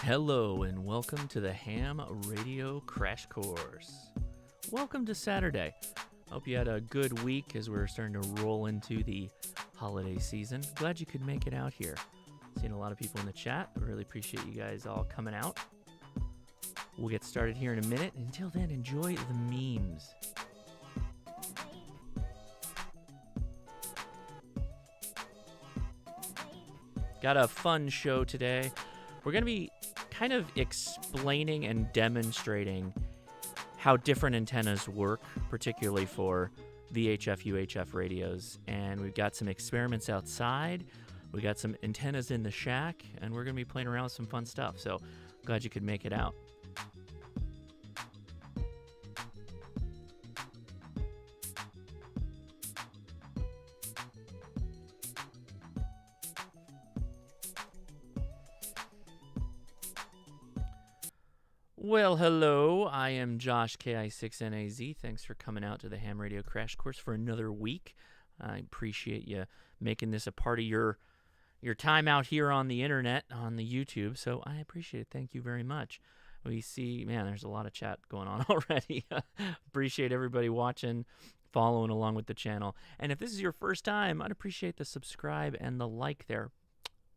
Hello and welcome to the Ham Radio Crash Course. Welcome to Saturday. Hope you had a good week as we're starting to roll into the holiday season. Glad you could make it out here. Seen a lot of people in the chat. I really appreciate you guys all coming out. We'll get started here in a minute. Until then, enjoy the memes. Got a fun show today. We're going to be kind of explaining and demonstrating how different antennas work, particularly for VHF, UHF radios. And we've got some experiments outside. We got some antennas in the shack, and we're going to be playing around with some fun stuff. So glad you could make it out. Well, hello, I am Josh, KI6NAZ. Thanks for coming out to the Ham Radio Crash Course for another week. I appreciate you making this a part of your time out here on the internet, on the YouTube, so I appreciate it. Thank you very much. We see, man, there's a lot of chat going on already. Appreciate everybody watching, following along with the channel. And if this is your first time, I'd appreciate the subscribe and the like there.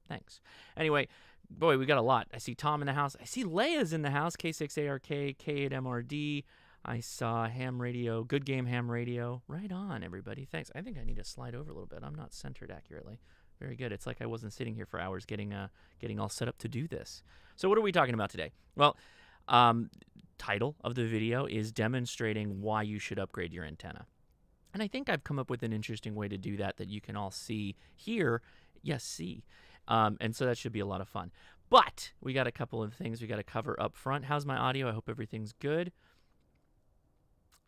Thanks. Anyway, boy, we got a lot. I see Tom in the house. I see Leia's in the house. K6ARK, K8MRD. I saw Ham Radio, Good Game Ham Radio. Right on, everybody. Thanks. I think I need to slide over a little bit. I'm not centered accurately. Very good. It's like I wasn't sitting here for hours getting all set up to do this. So what are we talking about today? Well, title of the video is demonstrating why you should upgrade your antenna. And I think I've come up with an interesting way to do that you can all see here. Yes, see. And so that should be a lot of fun. But we got a couple of things we got to cover up front. How's my audio? I hope everything's good.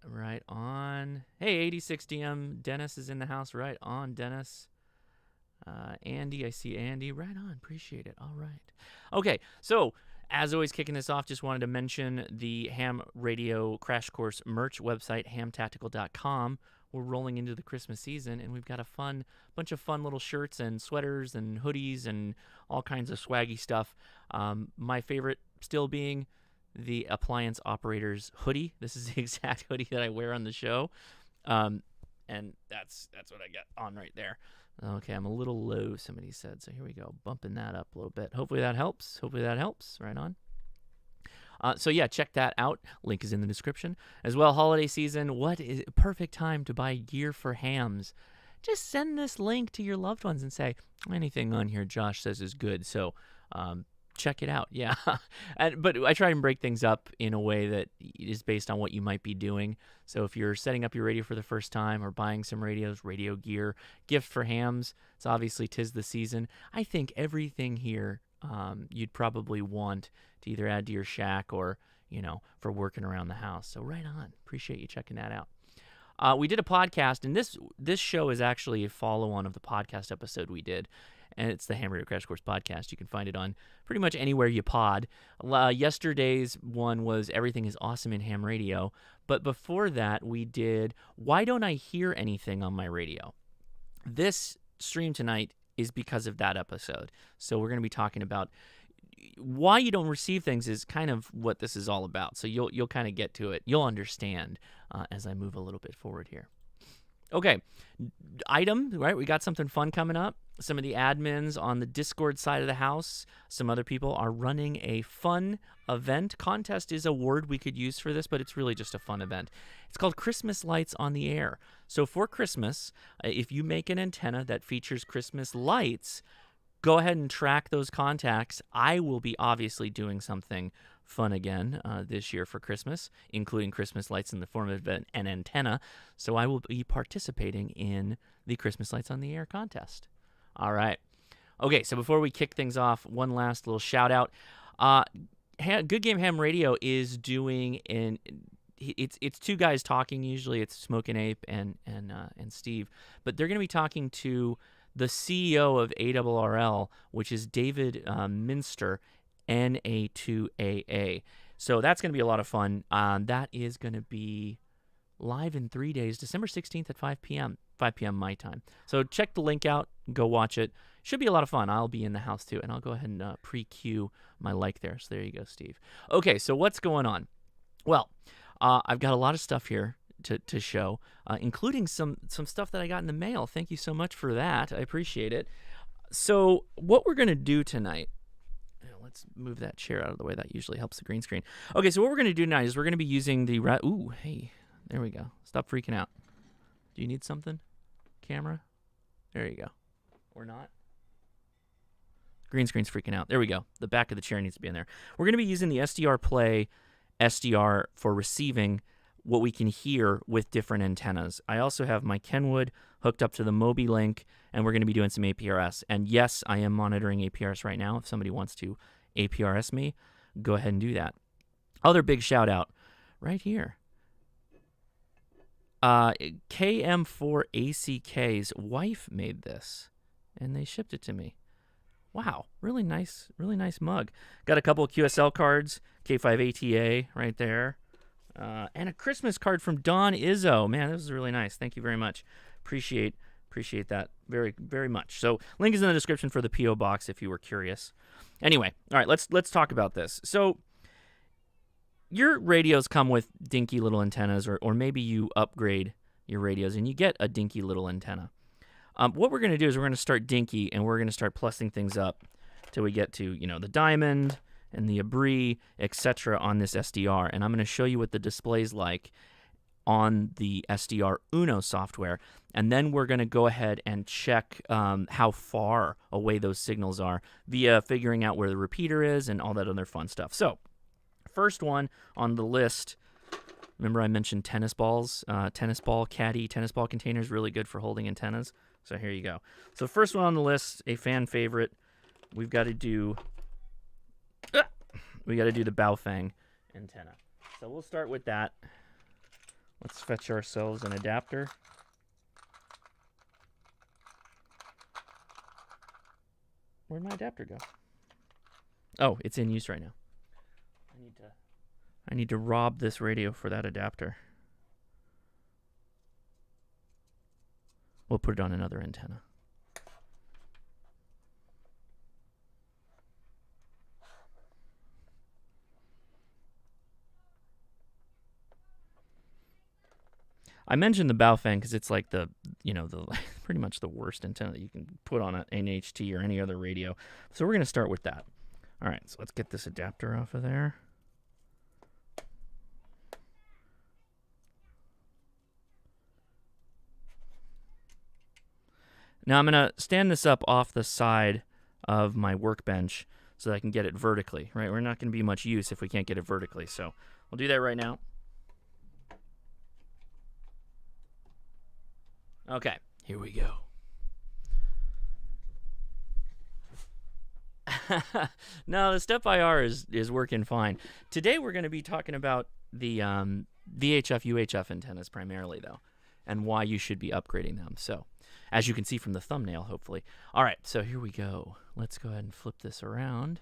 Right on. Hey, 86DM. Dennis is in the house. Right on, Dennis. Andy, I see Andy. Right on. Appreciate it. All right. Okay, so as always, kicking this off, just wanted to mention the Ham Radio Crash Course merch website, hamtactical.com. We're rolling into the Christmas season, and we've got a bunch of fun little shirts and sweaters and hoodies and all kinds of swaggy stuff. My favorite still being the Appliance Operators hoodie. This is the exact hoodie that I wear on the show, and that's what I got on right there. Okay, I'm a little low, somebody said, so here we go, bumping that up a little bit. Hopefully that helps. Right on. So yeah, check that out. Link is in the description. As well, holiday season, what is a perfect time to buy gear for hams? Just send this link to your loved ones and say, anything on here Josh says is good. So check it out. Yeah. But I try and break things up in a way that is based on what you might be doing. So if you're setting up your radio for the first time or buying some radios, radio gear, gift for hams, it's obviously 'tis the season. I think everything here you'd probably want to either add to your shack or, for working around the house. So right on. Appreciate you checking that out. We did a podcast, and this show is actually a follow-on of the podcast episode we did, and it's the Ham Radio Crash Course podcast. You can find it on pretty much anywhere you pod. Yesterday's one was Everything is Awesome in Ham Radio, but before that we did Why Don't I Hear Anything on My Radio? This stream tonight is because of that episode. So we're going to be talking about why you don't receive things is kind of what this is all about. So you'll kind of get to it. You'll understand as I move a little bit forward here. Okay, item, right? We got something fun coming up. Some of the admins on the Discord side of the house, some other people are running a fun event. Contest is a word we could use for this, but it's really just a fun event. It's called Christmas Lights on the Air. So for Christmas, if you make an antenna that features Christmas lights, go ahead and track those contacts. I will be obviously doing something fun again this year for Christmas, including Christmas lights in the form of an antenna. So I will be participating in the Christmas Lights on the Air contest. All right. Okay, so before we kick things off, one last little shout out. Good Game Ham Radio is doing it's two guys talking usually. It's Smoke and Ape and Steve, but they're going to be talking to the CEO of ARRL, which is David Minster, NA2AA. So that's going to be a lot of fun. That is going to be live in 3 days, December 16th at 5 p.m. 5 p.m. my time. So check the link out. Go watch it. Should be a lot of fun. I'll be in the house too, and I'll go ahead and pre-queue my like there. So there you go, Steve. Okay, so what's going on? Well, I've got a lot of stuff here to show, including some stuff that I got in the mail. Thank you so much for that. I appreciate it. So what we're going to do tonight, let's move that chair out of the way. That usually helps the green screen. Okay, so what we're going to do tonight is we're going to be using the... Ooh, hey, there we go. Stop freaking out. Do you need something? Camera? There you go. Or not? Green screen's freaking out. There we go. The back of the chair needs to be in there. We're going to be using the SDR Play SDR for receiving what we can hear with different antennas. I also have my Kenwood hooked up to the Mobi Link, and we're going to be doing some APRS. And yes, I am monitoring APRS right now. If somebody wants to APRS me, go ahead and do that. Other big shout out right here. KM4ACK's wife made this, and they shipped it to me. Wow, really nice mug. Got a couple of QSL cards, K5ATA right there, and a Christmas card from Don Izzo. Man, this is really nice. Thank you very much. Appreciate that very, very much. So link is in the description for the P.O. Box if you were curious. Anyway, all right, let's talk about this. So your radios come with dinky little antennas, or maybe you upgrade your radios and you get a dinky little antenna. What we're going to do is we're going to start dinky, and we're going to start plussing things up till we get to, the diamond and the abri, etc. on this SDR. And I'm going to show you what the display's like on the SDR Uno software. And then we're going to go ahead and check how far away those signals are via figuring out where the repeater is and all that other fun stuff. So first one on the list, remember I mentioned tennis balls, tennis ball caddy, tennis ball containers, really good for holding antennas. So here you go. So first one on the list, a fan favorite, we've got to do the Baofeng antenna. So we'll start with that. Let's fetch ourselves an adapter. Where'd my adapter go? Oh, it's in use right now. I need to rob this radio for that adapter. We'll put it on another antenna. I mentioned the Baofeng because it's like the pretty much the worst antenna that you can put on an NHT or any other radio. So we're going to start with that. All right, so let's get this adapter off of there. Now I'm going to stand this up off the side of my workbench so that I can get it vertically, right? We're not going to be much use if we can't get it vertically. So we'll do that right now. Okay, here we go. No, the Step IR is working fine. Today we're going to be talking about the VHF, UHF antennas primarily, though, and why you should be upgrading them. So, as you can see from the thumbnail, hopefully. All right, so here we go. Let's go ahead and flip this around.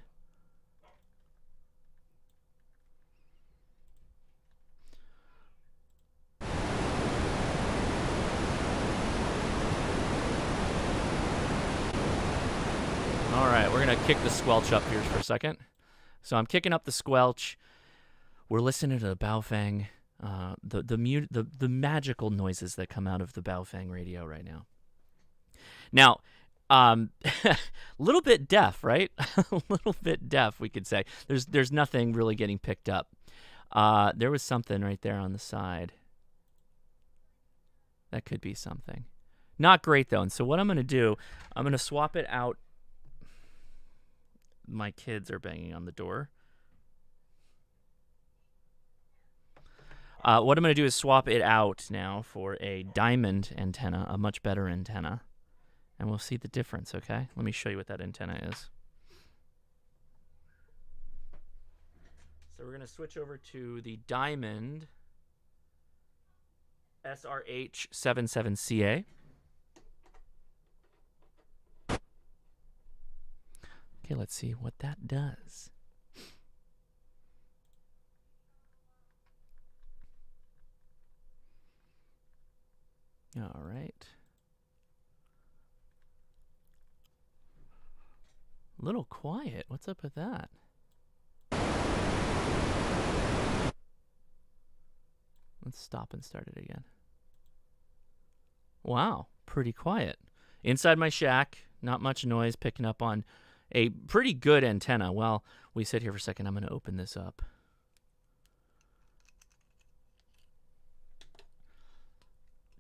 All right, we're going to kick the squelch up here for a second. So I'm kicking up the squelch. We're listening to the Baofeng, the magical noises that come out of the Baofeng radio right now. Now, a little bit deaf, right? A little bit deaf, we could say. There's nothing really getting picked up. There was something right there on the side. That could be something. Not great, though. And so what I'm going to do, I'm going to swap it out. My kids are banging on the door. What I'm going to do is swap it out now for a diamond antenna, a much better antenna. And we'll see the difference, okay? Let me show you what that antenna is. So we're going to switch over to the Diamond SRH77CA. Okay, let's see what that does. All right. A little quiet. What's up with that? Let's stop and start it again. Wow, pretty quiet. Inside my shack, not much noise, picking up on a pretty good antenna. While we sit here for a second, I'm going to open this up.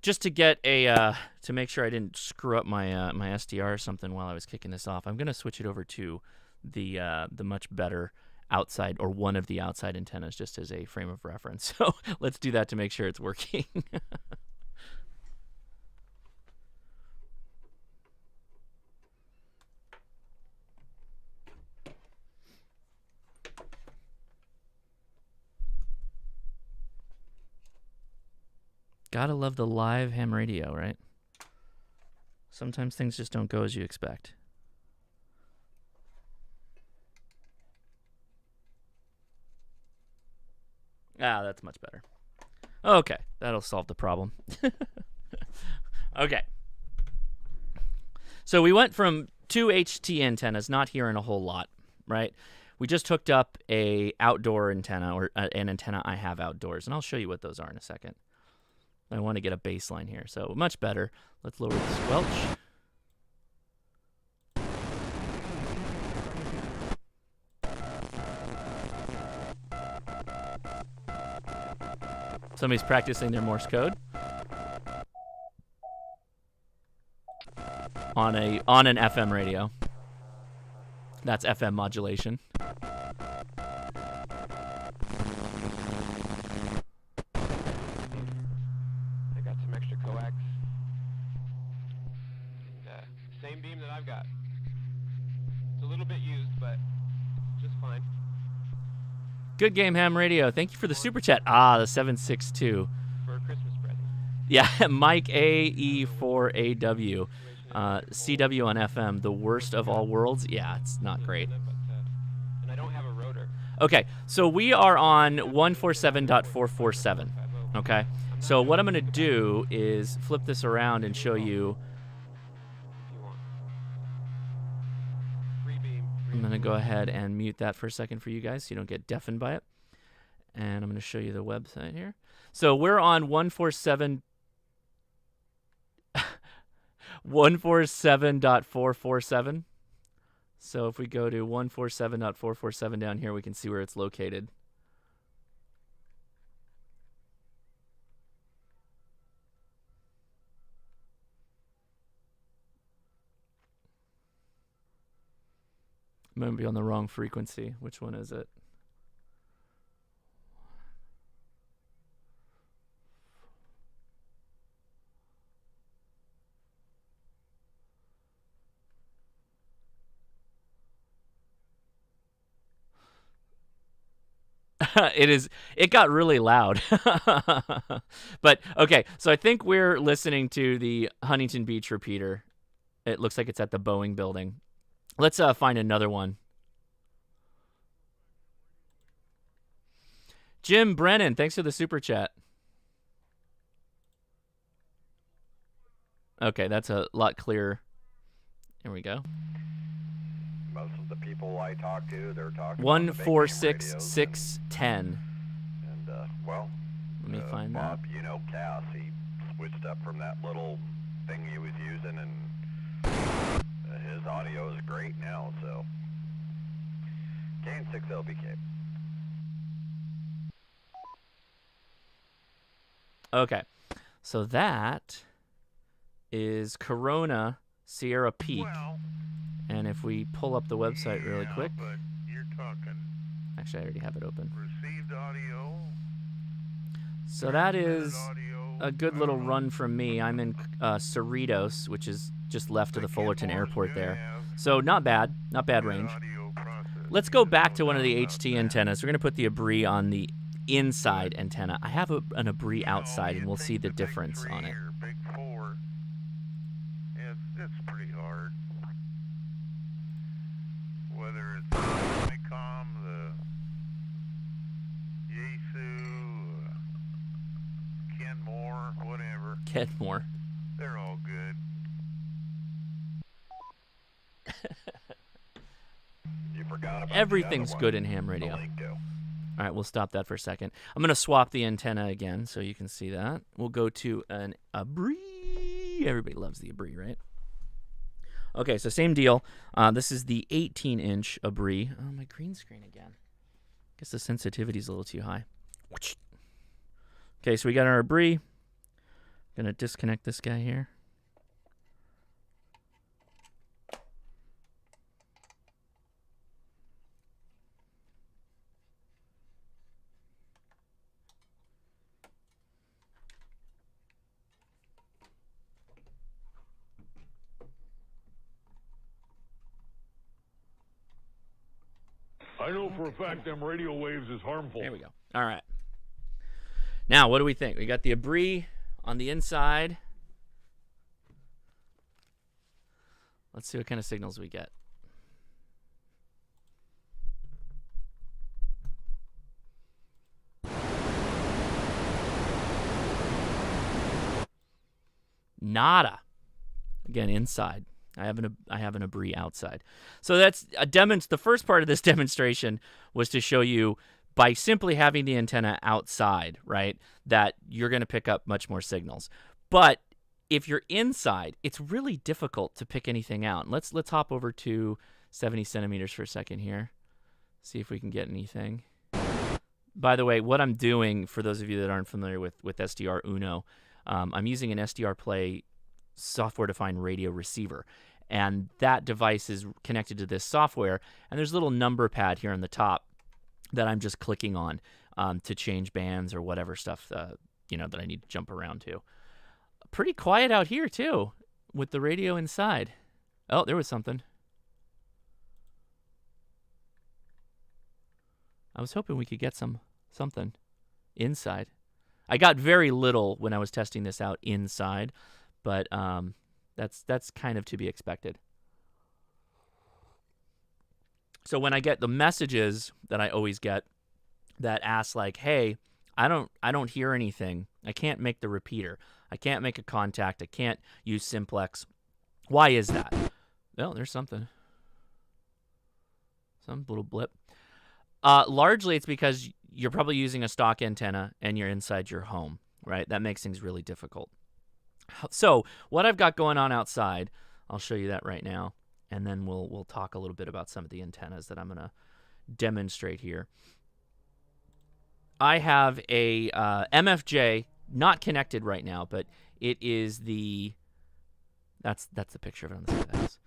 Just to get a, to make sure I didn't screw up my my SDR or something while I was kicking this off, I'm going to switch it over to the much better outside, or one of the outside antennas, just as a frame of reference. So let's do that to make sure it's working. Gotta love the live ham radio, right? Sometimes things just don't go as you expect. Ah, that's much better. Okay, that'll solve the problem. Okay. So we went from 2 HT antennas, not hearing a whole lot, right? We just hooked up a outdoor antenna, or an antenna I have outdoors, and I'll show you what those are in a second. I want to get a baseline here, so much better. Let's lower the squelch. Somebody's practicing their Morse code on an FM radio. That's FM modulation. Same beam that I've got. It's a little bit used, but just fine. Good game, ham radio. Thank you for the super chat. Ah, the 762. For a Christmas present. Yeah, Mike AE4AW. CW on FM, the worst of all worlds. Yeah, it's not great. And I don't have a rotor. Okay, so we are on 147.447. Okay, so what I'm going to do is flip this around and show you. I'm going to go ahead and mute that for a second for you guys so you don't get deafened by it. And I'm going to show you the website here. So we're on 147.447. So if we go to 147.447 down here, we can see where it's located. I'm going to be on the wrong frequency. Which one is it? It got really loud. But okay, so I think we're listening to the Huntington Beach repeater. It looks like it's at the Boeing building. Let's find another one. Jim Brennan, thanks for the super chat. Okay, that's a lot clearer. Here we go. Most of the people I talk to, they're talking 146610. And well, let me find Bob, that. You know, Cass, he switched up from that little thing he was using, and his audio is great now. So, K6LBK. Okay, so that is Corona Sierra Peak. Well, and if we pull up the website really quick. But you're talking Actually, I already have it open. received audio. So that is Audio, a good little run from me. I'm in Cerritos, which is just left of the Fullerton Airport there. So not bad range. Let's go back to one of the HT antennas. We're going to put the Abri on the inside antenna. I have an Abri outside, and we'll see the difference on it. Big 4. It's pretty hard. Whether it's the Icom, the Yaesu, Kenmore, whatever. Kenmore. They're all good. You forgot about Everything's the other good one. in ham The radio. link to. All right, we'll stop that for a second. I'm going to swap the antenna again so you can see that. We'll go to an Abri. Everybody loves the Abri, right? Okay, so same deal. This is the 18-inch Abri. Oh, my green screen again. Guess the sensitivity's a little too high. Okay, so we got our Abri. Going to disconnect this guy here. I know for a fact them radio waves is harmful. There we go. All right. Now, what do we think? We got the Abri on the inside. Let's see what kind of signals we get. Nada. Again, inside. I have an Abri outside. So that's the first part of this demonstration was to show you by simply having the antenna outside, right, that you're going to pick up much more signals. But if you're inside, it's really difficult to pick anything out. Let's hop over to 70 centimeters for a second here. See if we can get anything. By the way, what I'm doing, for those of you that aren't familiar with SDR Uno, I'm using an SDR Play software-defined radio receiver, and that device is connected to this software, and there's a little number pad here on the top that I'm just clicking on to change bands or whatever stuff that I need to jump around to. Pretty quiet out here too with the radio inside. Oh, there was something. I was hoping we could get something inside. I got very little when I was testing this out inside, but that's kind of to be expected. So when I get the messages that I always get that ask like, "Hey, I don't hear anything. I can't make the repeater. I can't make a contact. I can't use simplex. Why is that?" Oh, there's something. Some little blip. Largely, it's because you're probably using a stock antenna and you're inside your home, right? That makes things really difficult. So what I've got going on outside, I'll show you that right now, and then we'll talk a little bit about some of the antennas that I'm going to demonstrate here. I have a MFJ, not connected right now, but it is that's the picture of it on the side of the house.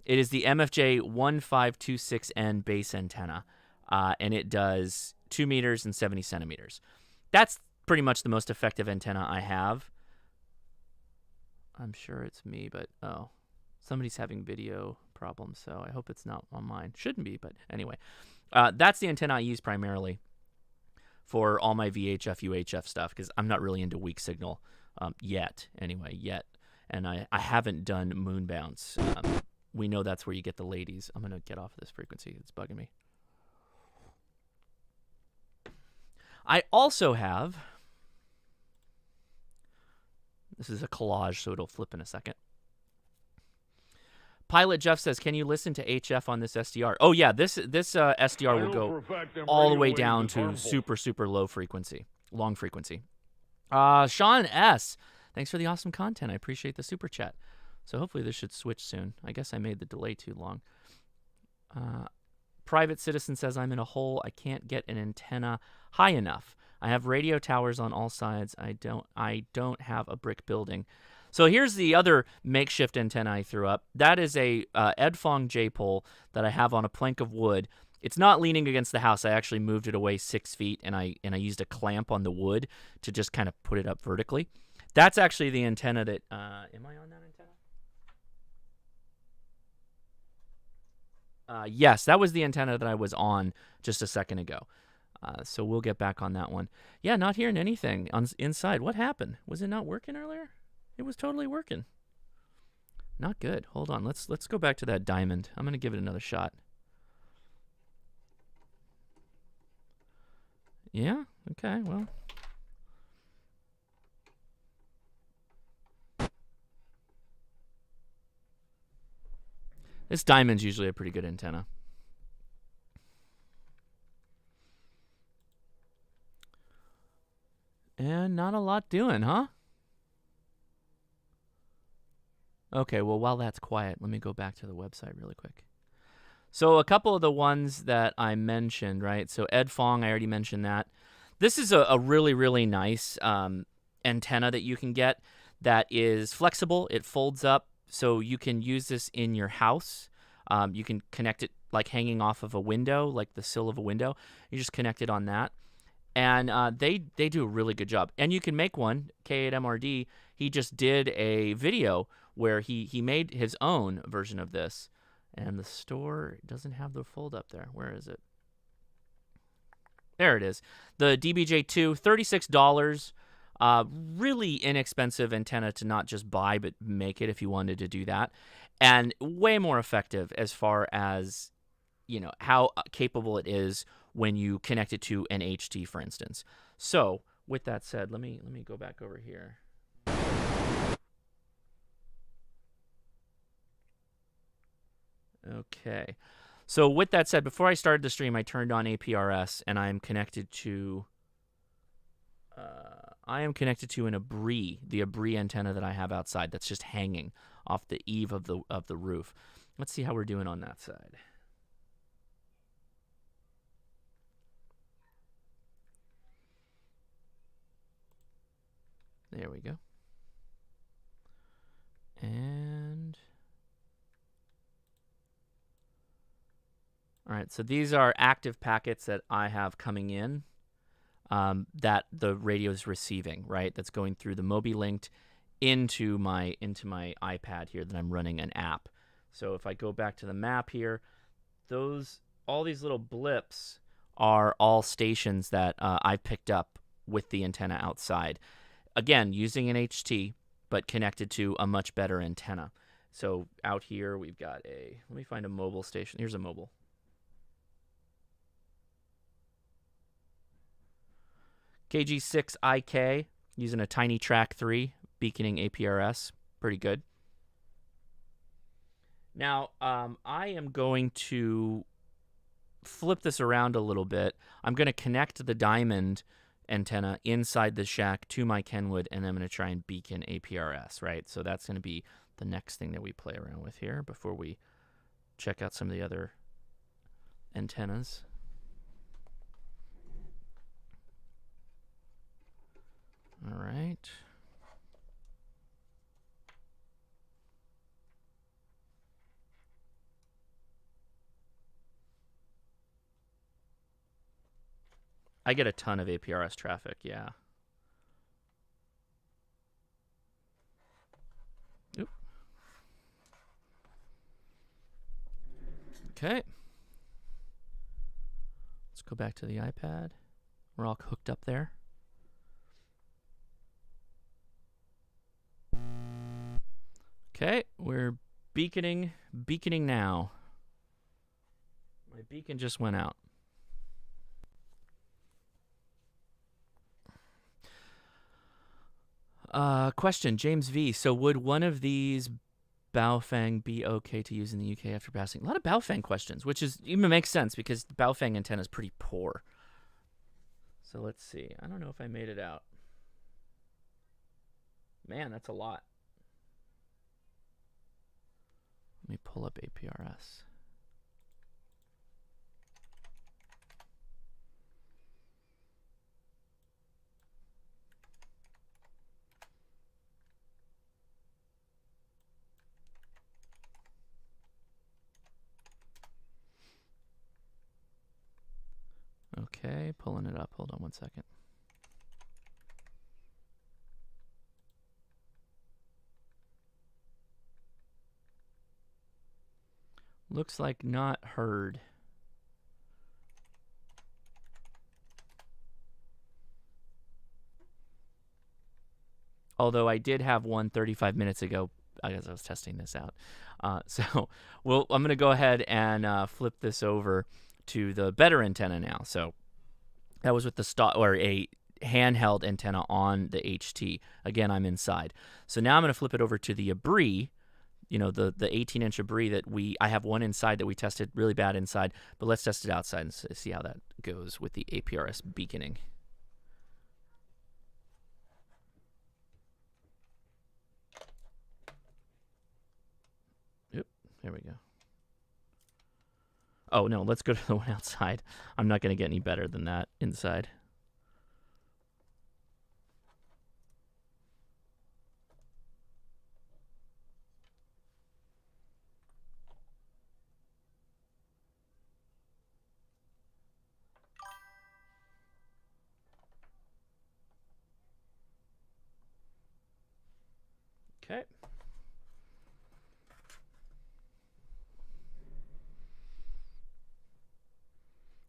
It is the MFJ 1526N base antenna, and it does 2 meters and 70 centimeters. That's pretty much the most effective antenna I have. I'm sure it's me, but somebody's having video problems, so I hope it's not on mine. Shouldn't be, but anyway. That's the antenna I use primarily for all my VHF, UHF stuff, because I'm not really into weak signal yet. And I haven't done moon bounce. We know that's where you get the ladies. I'm going to get off of this frequency. It's bugging me. I also have... This is a collage, so it'll flip in a second. Pilot Jeff says, "Can you listen to HF on this SDR?" Oh yeah, this SDR will go all the way down to super low frequency, long frequency. Sean S, thanks for the awesome content. I appreciate the super chat. So hopefully this should switch soon. I guess I made the delay too long. Private Citizen says, "I'm in a hole. I can't get an antenna high enough. I have radio towers on all sides. I don't have a brick building." So here's the other makeshift antenna I threw up. That is a Edfong J-pole that I have on a plank of wood. It's not leaning against the house. I actually moved it away 6 feet, and I used a clamp on the wood to just kind of put it up vertically. That's actually the antenna that... am I on that antenna? Yes, that was the antenna that I was on just a second ago. So we'll get back on that one. Yeah, not hearing anything inside. What happened? Was it not working earlier? It was totally working. Not good. Hold on. Let's go back to that diamond. I'm going to give it another shot. Yeah? Okay, well. This diamond's usually a pretty good antenna. And not a lot doing, huh? Okay, well, while that's quiet, let me go back to the website really quick. So a couple of the ones that I mentioned, right? So Ed Fong, I already mentioned that. This is a really, really nice antenna that you can get that is flexible. It folds up, so you can use this in your house. You can connect it like hanging off of a window, like the sill of a window. You just connect it on that. And they do a really good job. And you can make one, K8MRD. He just did a video where he made his own version of this. And the store doesn't have the fold up there. Where is it? There it is. The DBJ2, $36. Really inexpensive antenna to not just buy, but make it if you wanted to do that. And way more effective as far as, you know, how capable it is when you connect it to an HT, for instance. So, with that said, let me go back over here. Okay. So, with that said, before I started the stream, I turned on APRS, and I am connected to an Abri, the Abri antenna that I have outside that's just hanging off the eave of the roof. Let's see how we're doing on that side. There we go. And all right, so these are active packets that I have coming in that the radio is receiving, right? That's going through the Mobi linked into my iPad here that I'm running an app. So if I go back to the map here, all these little blips are all stations that I picked up with the antenna outside. Again, using an HT, but connected to a much better antenna. So out here we've got let me find a mobile station. Here's a mobile. KG6IK, using a Tiny Track 3, beaconing APRS. Pretty good. Now, I am going to flip this around a little bit. I'm going to connect the diamond antenna inside the shack to my Kenwood, and I'm going to try and beacon APRS, right? So that's going to be the next thing that we play around with here before we check out some of the other antennas. All right. I get a ton of APRS traffic, yeah. Oop. Okay. Let's go back to the iPad. We're all hooked up there. Okay, we're beaconing now. My beacon just went out. Question, James V. So would one of these Baofeng be okay to use in the UK after passing? A lot of Baofeng questions, which even makes sense because the Baofeng antenna is pretty poor. So let's see. I don't know if I made it out. Man, that's a lot. Let me pull up APRS. Okay, pulling it up. Hold on one second. Looks like not heard. Although I did have one 35 minutes ago. I guess I was testing this out. So I'm going to go ahead and flip this over to the better antenna now. So that was with the a handheld antenna on the HT. Again, I'm inside. So now I'm going to flip it over to the Abri, you know, the 18-inch abri that I have one inside that we tested really bad inside, but let's test it outside and see how that goes with the APRS beaconing. Yep, there we go. Oh, no, let's go to the one outside. I'm not going to get any better than that inside. Okay.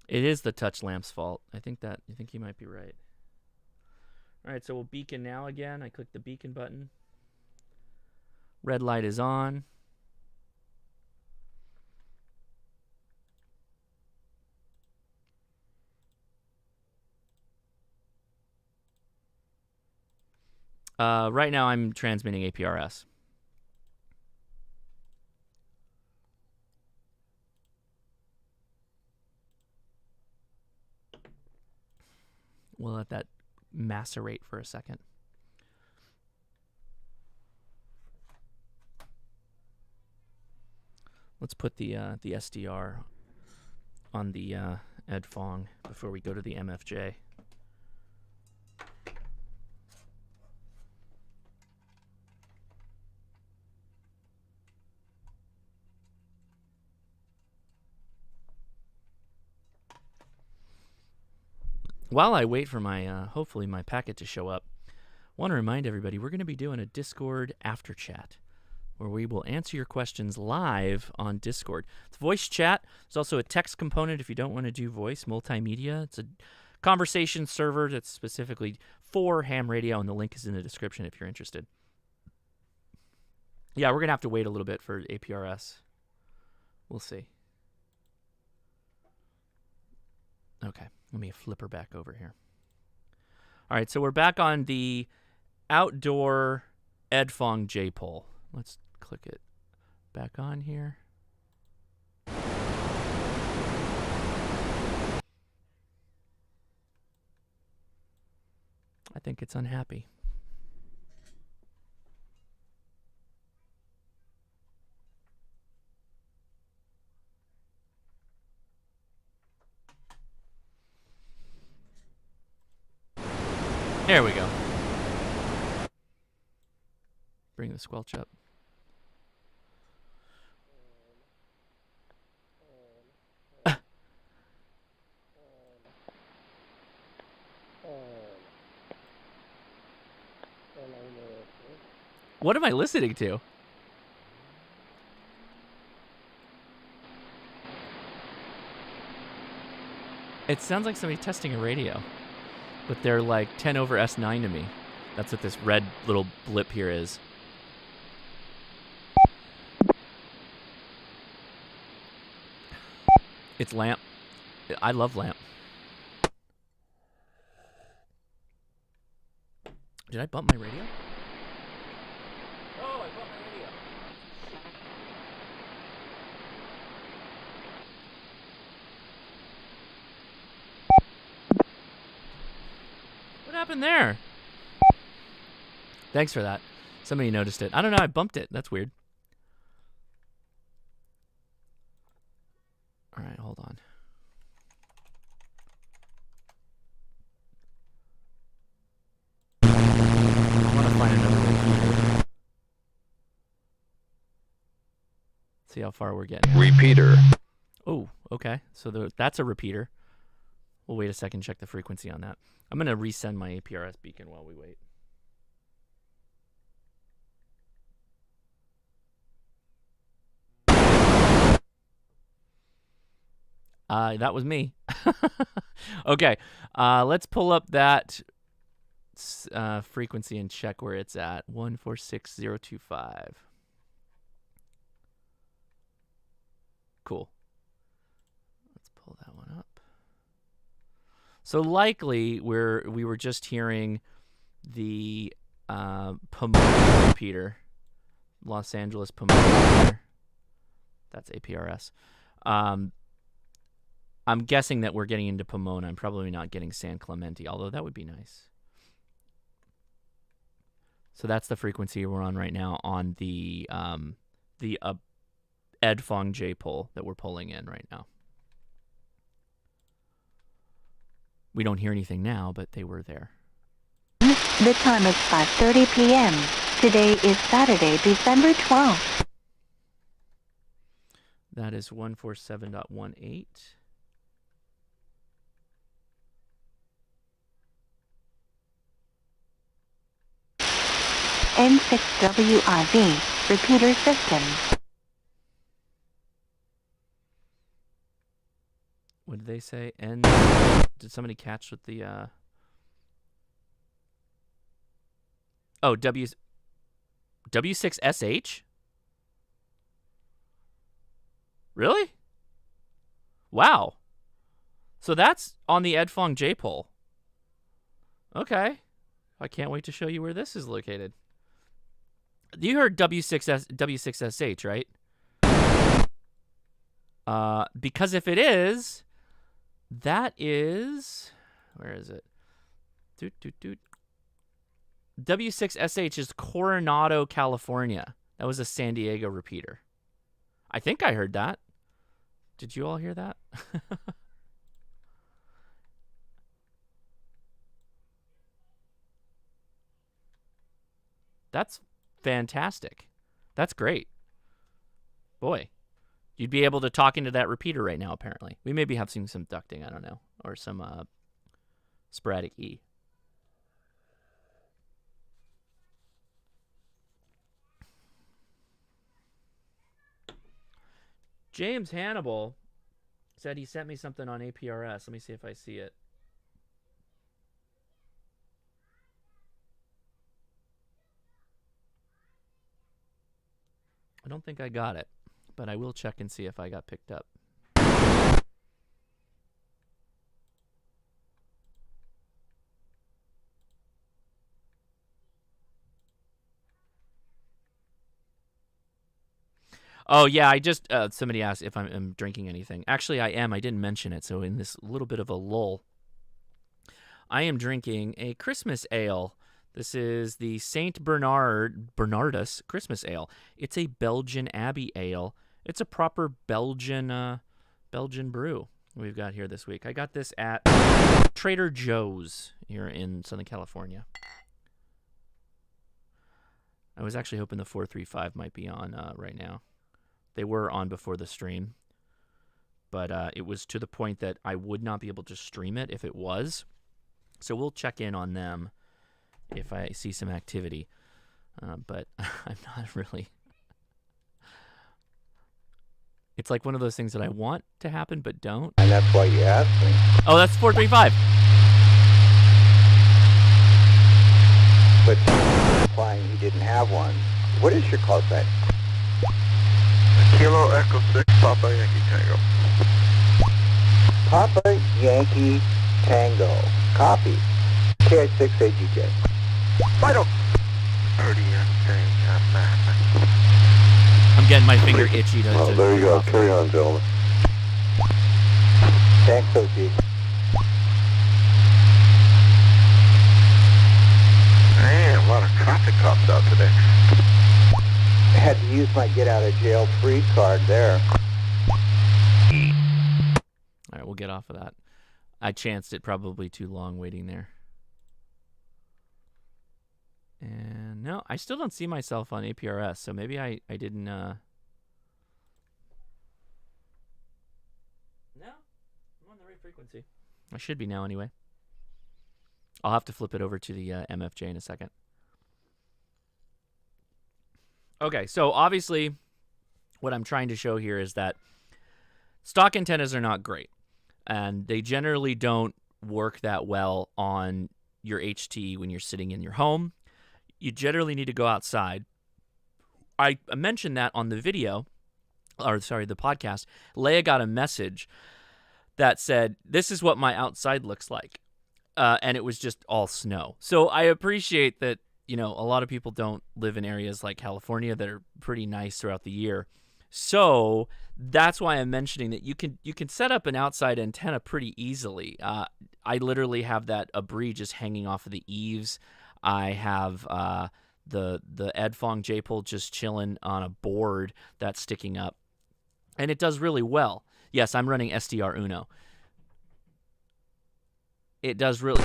It is the touch lamp's fault. I think you might be right. All right, so we'll beacon now again. I click the beacon button. Red light is on. Right now I'm transmitting APRS. We'll let that macerate for a second. Let's put the SDR on the Edfong before we go to the MFJ. While I wait for my, hopefully my packet to show up, I want to remind everybody we're going to be doing a Discord after chat where we will answer your questions live on Discord. It's voice chat. There's also a text component if you don't want to do voice, multimedia. It's a conversation server that's specifically for ham radio, and the link is in the description if you're interested. Yeah, we're going to have to wait a little bit for APRS. We'll see. Okay, let me flip her back over here. All right, so we're back on the outdoor Edfong J-pole. Let's click it back on here. I think it's unhappy. There we go. Bring the squelch up. What am I listening to? It sounds like somebody testing a radio, but they're like 10 over S9 to me. That's what this red little blip here is. It's lamp. I love lamp. Did I bump my radio? Oh, I bumped my radio. What happened there? Thanks for that. Somebody noticed it. I don't know. I bumped it. That's weird. All right, hold on. I want to find another repeater. See how far we're getting. Repeater. Oh, okay. So that's a repeater. We'll wait a second, check the frequency on that. I'm going to resend my APRS beacon while we wait. That was me. Okay, let's pull up that frequency and check where it's at. 146025. Cool. Let's pull that one up. So likely we were just hearing the Pomona repeater Los Angeles Pomona. That's APRS. I'm guessing that we're getting into Pomona. I'm probably not getting San Clemente, although that would be nice. So that's the frequency we're on right now on the Ed Fong J pole that we're pulling in right now. We don't hear anything now, but they were there. The time is 5:30 p.m. Today is Saturday, December 12th. That is 147.18. N6WRV, repeater system. What did they say? Did somebody catch what the W6SH? Really? Wow. So that's on the Ed Fong J pole. Okay. I can't wait to show you where this is located. You heard W6SH, right? Because if it is, that is, where is it? W6SH is Coronado, California. That was a San Diego repeater. I think I heard that. Did you all hear that? That's fantastic. That's great. Boy, you'd be able to talk into that repeater right now, apparently. We may be having some ducting, I don't know, or some sporadic E. James Hannibal said he sent me something on APRS. Let me see if I see it. I don't think I got it, but I will check and see if I got picked up. Oh, yeah, I just, somebody asked if I'm drinking anything. Actually, I am. I didn't mention it, so in this little bit of a lull, I am drinking a Christmas ale. This is the St. Bernardus Christmas Ale. It's a Belgian Abbey ale. It's a proper Belgian brew we've got here this week. I got this at Trader Joe's here in Southern California. I was actually hoping the 435 might be on right now. They were on before the stream, but it was to the point that I would not be able to stream it if it was. So we'll check in on them if I see some activity, but I'm not really. It's like one of those things that I want to happen but don't. And that's why you asked me. Oh, that's 435. But implying he didn't have one. What is your call sign? Kilo Echo 6, Papa Yankee Tango. Papa Yankee Tango. Copy. KI6AGJ. Vital. 30 I'm getting my finger itchy to. Well, there you go. Carry on, gentlemen. Thanks, OG. Man, a lot of traffic cops out today. I had to use my get out of jail free card there. All right, we'll get off of that. I chanced it probably too long waiting there. And no, I still don't see myself on APRS, so maybe I didn't. No, I'm on the right frequency. I should be now anyway. I'll have to flip it over to the MFJ in a second. Okay, so obviously what I'm trying to show here is that stock antennas are not great, and they generally don't work that well on your HT when you're sitting in your home. You generally need to go outside. I mentioned that on the video, or sorry, the podcast. Leia got a message that said, "This is what my outside looks like," and it was just all snow. So I appreciate that you know, a lot of people don't live in areas like California that are pretty nice throughout the year. So that's why I'm mentioning that you can set up an outside antenna pretty easily. I literally have that abri just hanging off of the eaves. I have the Edfong J-pole just chilling on a board that's sticking up, and it does really well. Yes, I'm running SDR Uno. It does really.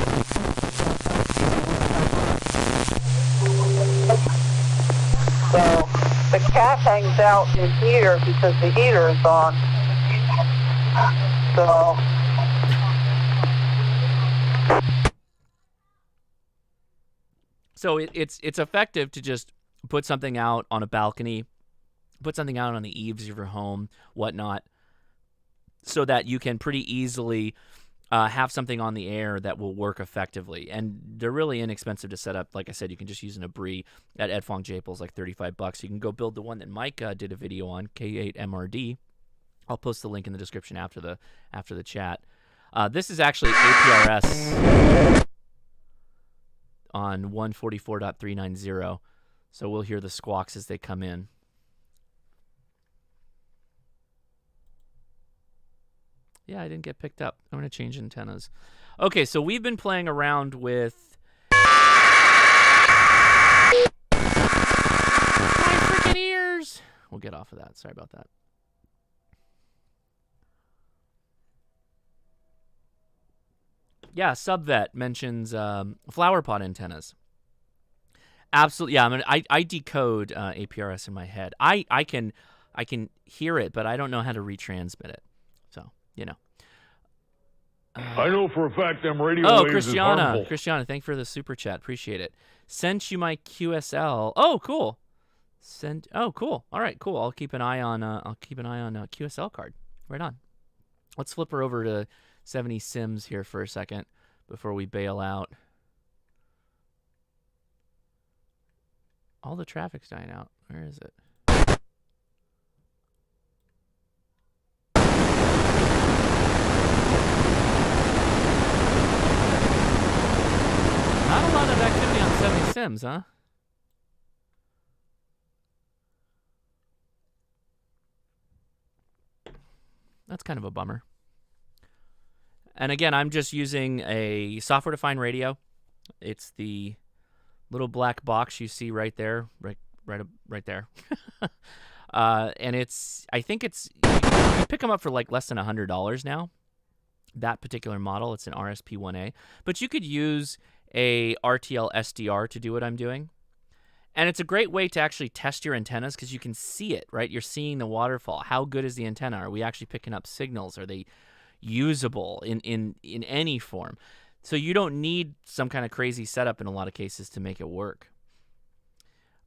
So the cat hangs out in here because the heater is on. So So it's effective to just put something out on a balcony, put something out on the eaves of your home, whatnot, so that you can pretty easily have something on the air that will work effectively. And they're really inexpensive to set up. Like I said, you can just use an abri at Edfong J-pole's like $35. You can go build the one that Mike did a video on, K8MRD. I'll post the link in the description after the chat. This is actually APRS on 144.390, so we'll hear the squawks as they come in. Yeah, I didn't get picked up. I'm going to change antennas. Okay, so we've been playing around with my freaking ears. We'll get off of that. Sorry about that. Yeah, Subvet mentions flower pot antennas. Absolutely, yeah. I decode APRS in my head. I can hear it, but I don't know how to retransmit it. So, you know. I know for a fact them radio waves is Christiana. harmful. Christiana, thank you for the super chat. Appreciate it. Sent you my QSL. Oh, cool. Oh, cool. All right, cool. I'll keep an eye on QSL card. Right on. Let's flip her over to 70 Sims here for a second before we bail out. All the traffic's dying out. Where is it? Not a lot of activity on 70 Sims, huh? That's kind of a bummer. And again, I'm just using a software-defined radio. It's the little black box you see right there, right there. And I think you pick them up for like less than $100 now. That particular model, it's an RSP1A. But you could use a RTL SDR to do what I'm doing. And it's a great way to actually test your antennas because you can see it, right? You're seeing the waterfall. How good is the antenna? Are we actually picking up signals? Are they usable in any form? So you don't need some kind of crazy setup in a lot of cases to make it work.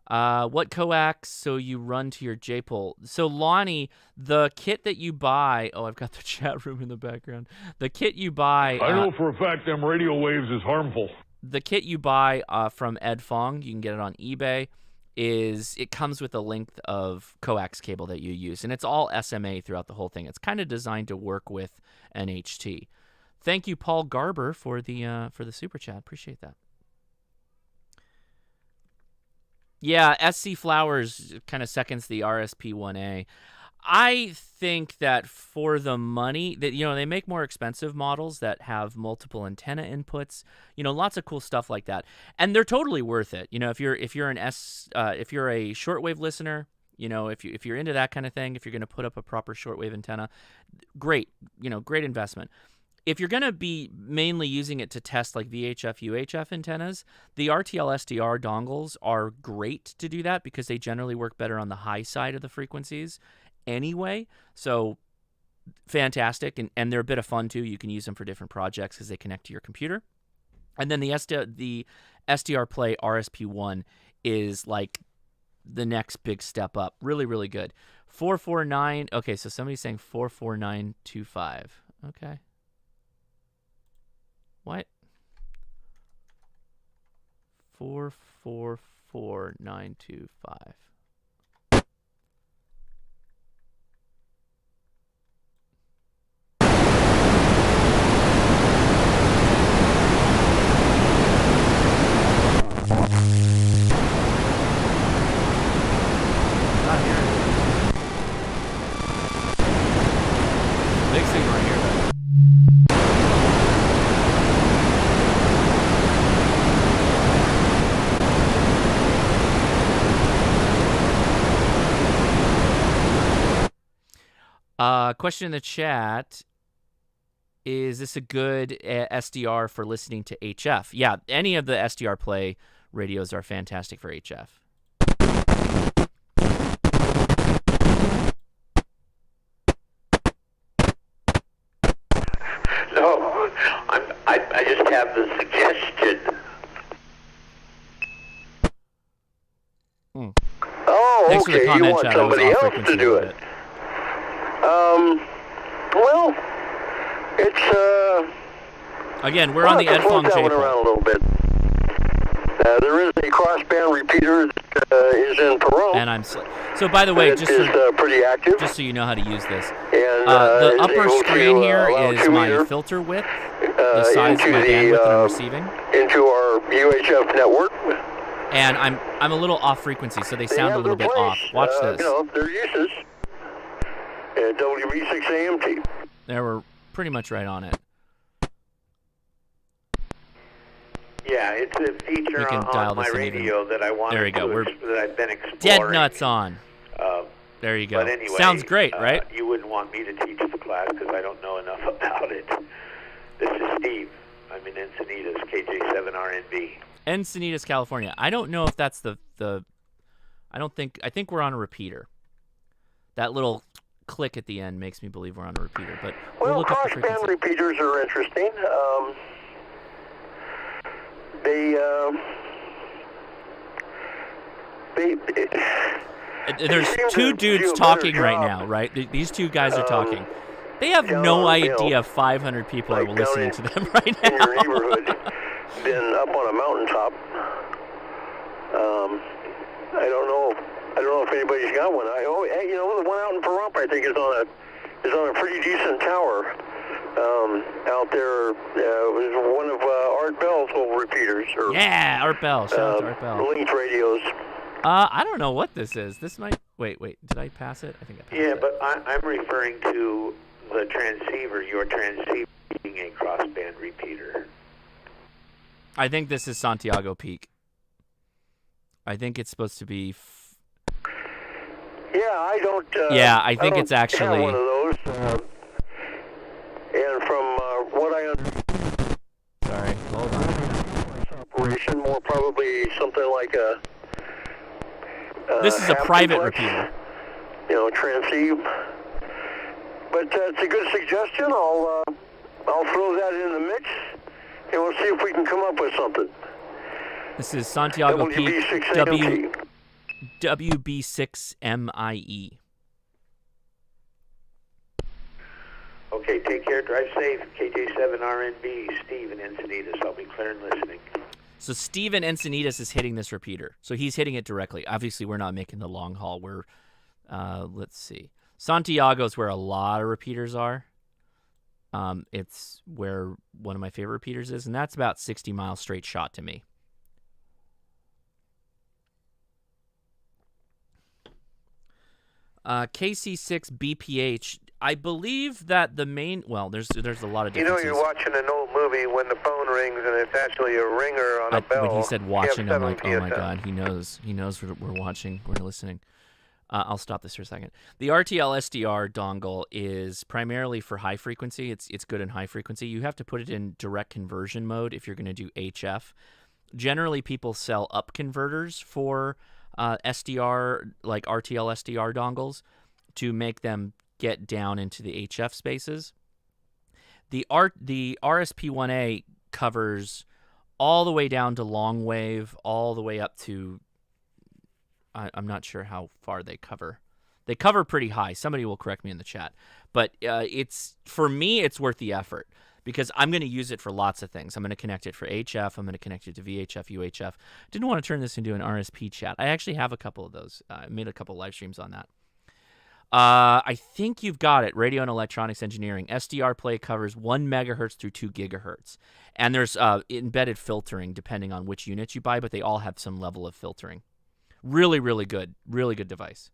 What coax so you run to your J-pole? So Lonnie, the kit that you buy... Oh, I've got the chat room in the background. The kit you buy... I know for a fact them radio waves is harmful. The kit you buy from Edfong, you can get it on eBay, it comes with a length of coax cable that you use, and it's all SMA throughout the whole thing. It's kind of designed to work with an HT. Thank you, Paul Garber, for the super chat. Appreciate that. Yeah, SC Flowers kind of seconds the RSP1A. I think that for the money that they make more expensive models that have multiple antenna inputs, lots of cool stuff like that, and they're totally worth it. If you're a shortwave listener, if you're into that kind of thing, if you're going to put up a proper shortwave antenna, great, great investment. If you're going to be mainly using it to test like VHF, UHF antennas, the RTL SDR dongles are great to do that because they generally work better on the high side of the frequencies anyway. So fantastic. And they're a bit of fun too. You can use them for different projects because they connect to your computer. And then the SDR Play RSP1 is like the next big step up. Really, really good. 449. Okay, so somebody's saying 44925. Okay. What? 444925. Question in the chat. Is this a good SDR for listening to HF? Yeah, any of the SDR Play radios are fantastic for HF. No, I just have the suggestion. Oh, Thanks for the okay. comment, You want Chad. I was somebody off else frequency to a do little it? bit. Well, it's Again, we're on the Ed Fong that one J-pole. around a little bit. There is a crossband repeater that is in Perot. And I'm so by the way, It is pretty active. just so you know how to use this, And the is upper able screen to, here allow is 2 my meter, filter width, the size of into my the, bandwidth that I'm receiving, into our UHF network. and I'm a little off frequency, so they sound a little bit off. Watch this. You know, their uses. WB6AMT. There, we're pretty much right on it. Yeah, it's a feature We can dial on my this in radio even. that I wanted There we go. that I've been exploring. Dead nuts on. Uh, There you go. But anyway, Sounds great, right? You wouldn't want me to teach the class because I don't know enough about it. This is Steve. I'm in Encinitas, KJ7RNB. Encinitas, California. I don't know if that's the I think we're on a repeater. That little click at the end makes me believe we're on a repeater, but we'll look up the frequency. Crossband repeaters are interesting. There's two dudes talking right now, right? These two guys are talking. They have no idea 500 people are listening to them right now. In your neighborhood, than up on a mountaintop. I don't know if anybody's got one. You know, the one out in Pahrump, I think, is on a pretty decent tower. Out there, it was one of Art Bell's old repeaters. Yeah, Art Bell. Shout out to Art Bell. Linked radios. I don't know what this is. This might... Wait. Did I pass it? I think I passed it. Yeah, but I'm referring to the transceiver. You're transceiving a crossband repeater. I think this is Santiago Peak. I think it's supposed to be... Yeah, I don't... yeah, I think it's actually... have one of those. And from what I understand... Sorry, hold on. Operation, more probably something like a... This is a private duplex, repeater. You know, transceive. But it's a good suggestion. I'll throw that in the mix, and we'll see if we can come up with something. This is Santiago Peak WB6AMT. WB6MIE. Okay, take care. Drive safe. KJ7RNB. Steve in Encinitas. I'll be clear and listening. So Steve in Encinitas is hitting this repeater. So he's hitting it directly. Obviously, we're not making the long haul. We're, let's see. Santiago's where a lot of repeaters are. It's where one of my favorite repeaters is, and that's about 60 miles straight shot to me. KC6 BPH. I believe that the main... Well, there's a lot of differences. You know, you're watching an old movie when the phone rings and it's actually a ringer on a bell. When he said watching, I'm like, oh my PSN. God, he knows we're watching, we're listening. I'll stop this for a second. The RTL SDR dongle is primarily for high frequency. It's good in high frequency. You have to put it in direct conversion mode if you're going to do HF. Generally, people sell up converters for SDR, like RTL SDR dongles, to make them get down into the HF spaces. The RSP1A covers all the way down to long wave, all the way up to... I'm not sure how far they cover. They cover pretty high. Somebody will correct me in the chat. But for me, it's worth the effort because I'm going to use it for lots of things. I'm going to connect it for HF. I'm going to connect it to VHF, UHF. Didn't want to turn this into an RSP chat. I actually have a couple of those. I made a couple live streams on that. I think you've got it. Radio and Electronics Engineering. SDR Play covers 1 megahertz through 2 gigahertz. And there's embedded filtering depending on which units you buy, but they all have some level of filtering. Really, really good. Really good device.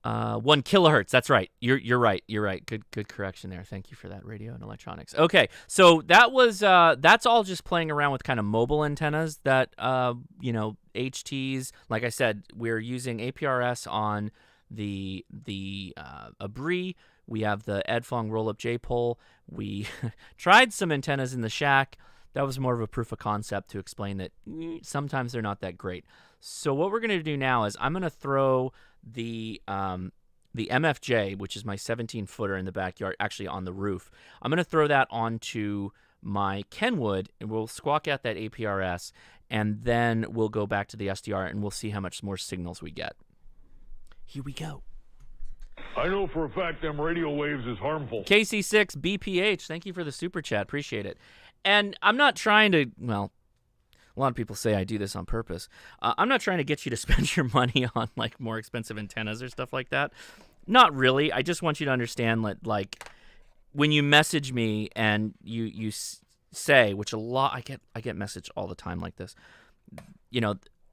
1 kilohertz. That's right. You're right. You're right. Good correction there. Thank you for that, radio and electronics. Okay, so that was that's all just playing around with kind of mobile antennas that HTs. Like I said, we're using APRS on the Abri. We have the Edfong roll-up J-pole. We tried some antennas in the shack. That was more of a proof of concept to explain that sometimes they're not that great. So what we're going to do now is I'm going to throw the MFJ, which is my 17-footer in the backyard, actually on the roof. I'm going to throw that onto my Kenwood, and we'll squawk out that APRS, and then we'll go back to the SDR, and we'll see how much more signals we get. Here we go. I know for a fact them radio waves is harmful. KC6 BPH, thank you for the super chat. Appreciate it. And I'm not trying to, well, a lot of people say I do this on purpose. I'm not trying to get you to spend your money on like more expensive antennas or stuff like that. Not really. I just want you to understand that, like, when you message me and you say, which a lot I get messaged all the time like this.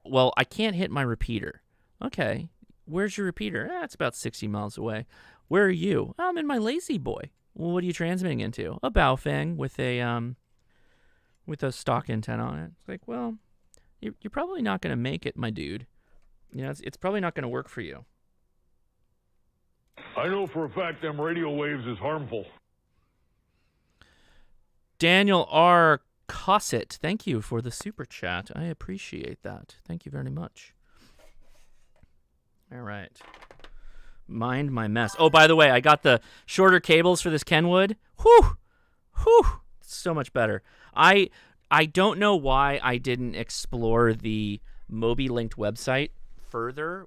Well, I can't hit my repeater. Okay, where's your repeater? It's about 60 miles away. Where are you? I'm in my Lazy Boy. Well, what are you transmitting into? A Baofeng with a stock antenna on it. It's like, well, you're probably not going to make it, my dude. It's probably not going to work for you. I know for a fact them radio waves is harmful. Daniel R. Cosset, thank you for the super chat. I appreciate that. Thank you very much. All right. Mind my mess. Oh, by the way, I got the shorter cables for this Kenwood. Whew! So much better. I don't know why I didn't explore the Moby-linked website further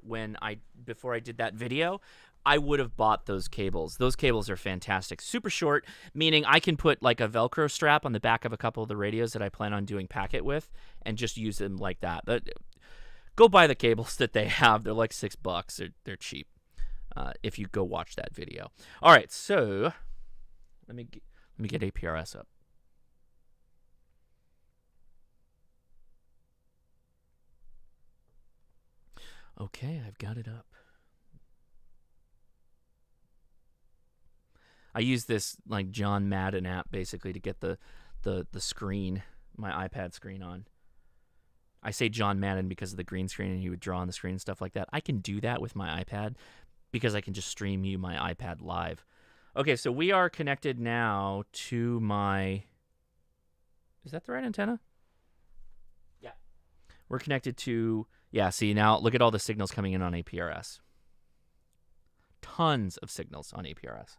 before I did that video. I would have bought those cables. Those cables are fantastic. Super short, meaning I can put like a Velcro strap on the back of a couple of the radios that I plan on doing packet with and just use them like that. Go buy the cables that they have. They're like $6. They're cheap if you go watch that video. All right, so let me get APRS up. Okay, I've got it up. I use this like John Madden app basically to get the screen, my iPad screen on. I say John Madden because of the green screen and he would draw on the screen and stuff like that. I can do that with my iPad because I can just stream you my iPad live. Okay, so we are connected now to my... Is that the right antenna? Yeah. We're connected to... Yeah, see, now look at all the signals coming in on APRS. Tons of signals on APRS.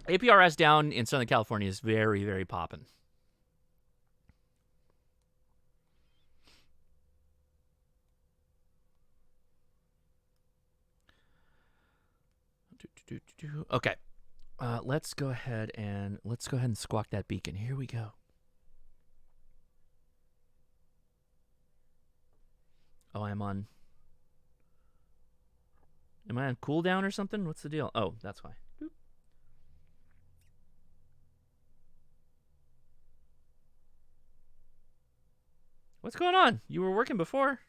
APRS down in Southern California is very, very poppin'. Okay, let's go ahead and squawk that beacon. Here we go. Oh, am I on cooldown or something? What's the deal? Oh, that's why. Boop. What's going on? You were working before.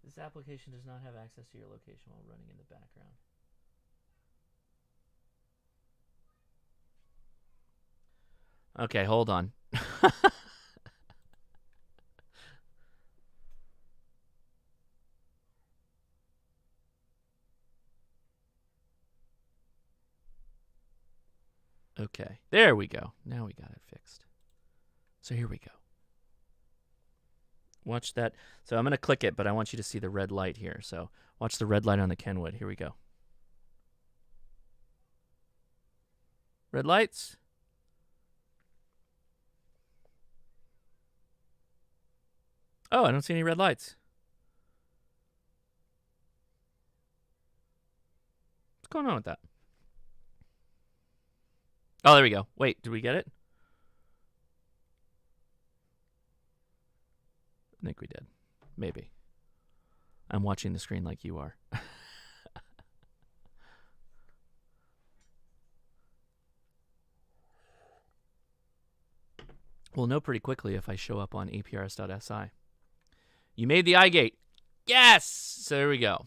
This application does not have access to your location while running in the background. Okay, hold on. Okay, there we go. Now we got it fixed. So here we go. Watch that. So I'm going to click it, but I want you to see the red light here. So watch the red light on the Kenwood. Here we go. Red lights. Oh, I don't see any red lights. What's going on with that? Oh, there we go. Wait, did we get it? I think we did. Maybe. I'm watching the screen like you are. We'll know pretty quickly if I show up on aprs.si. You made the iGate. Yes! So there we go.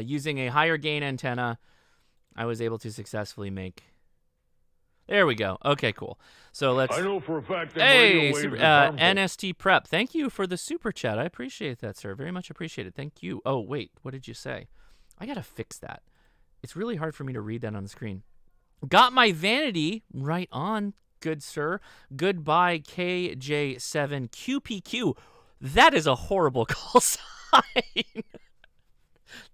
Using a higher gain antenna, I was able to successfully make... There we go. Okay, cool. So let's... I know for a fact that Hey, radio waves is harmful. NST Prep. Thank you for the super chat. I appreciate that, sir. Very much appreciated. Thank you. Oh, wait. What did you say? I got to fix that. It's really hard for me to read that on the screen. Got my vanity right on, good sir. Goodbye, KJ7QPQ. That is a horrible call sign.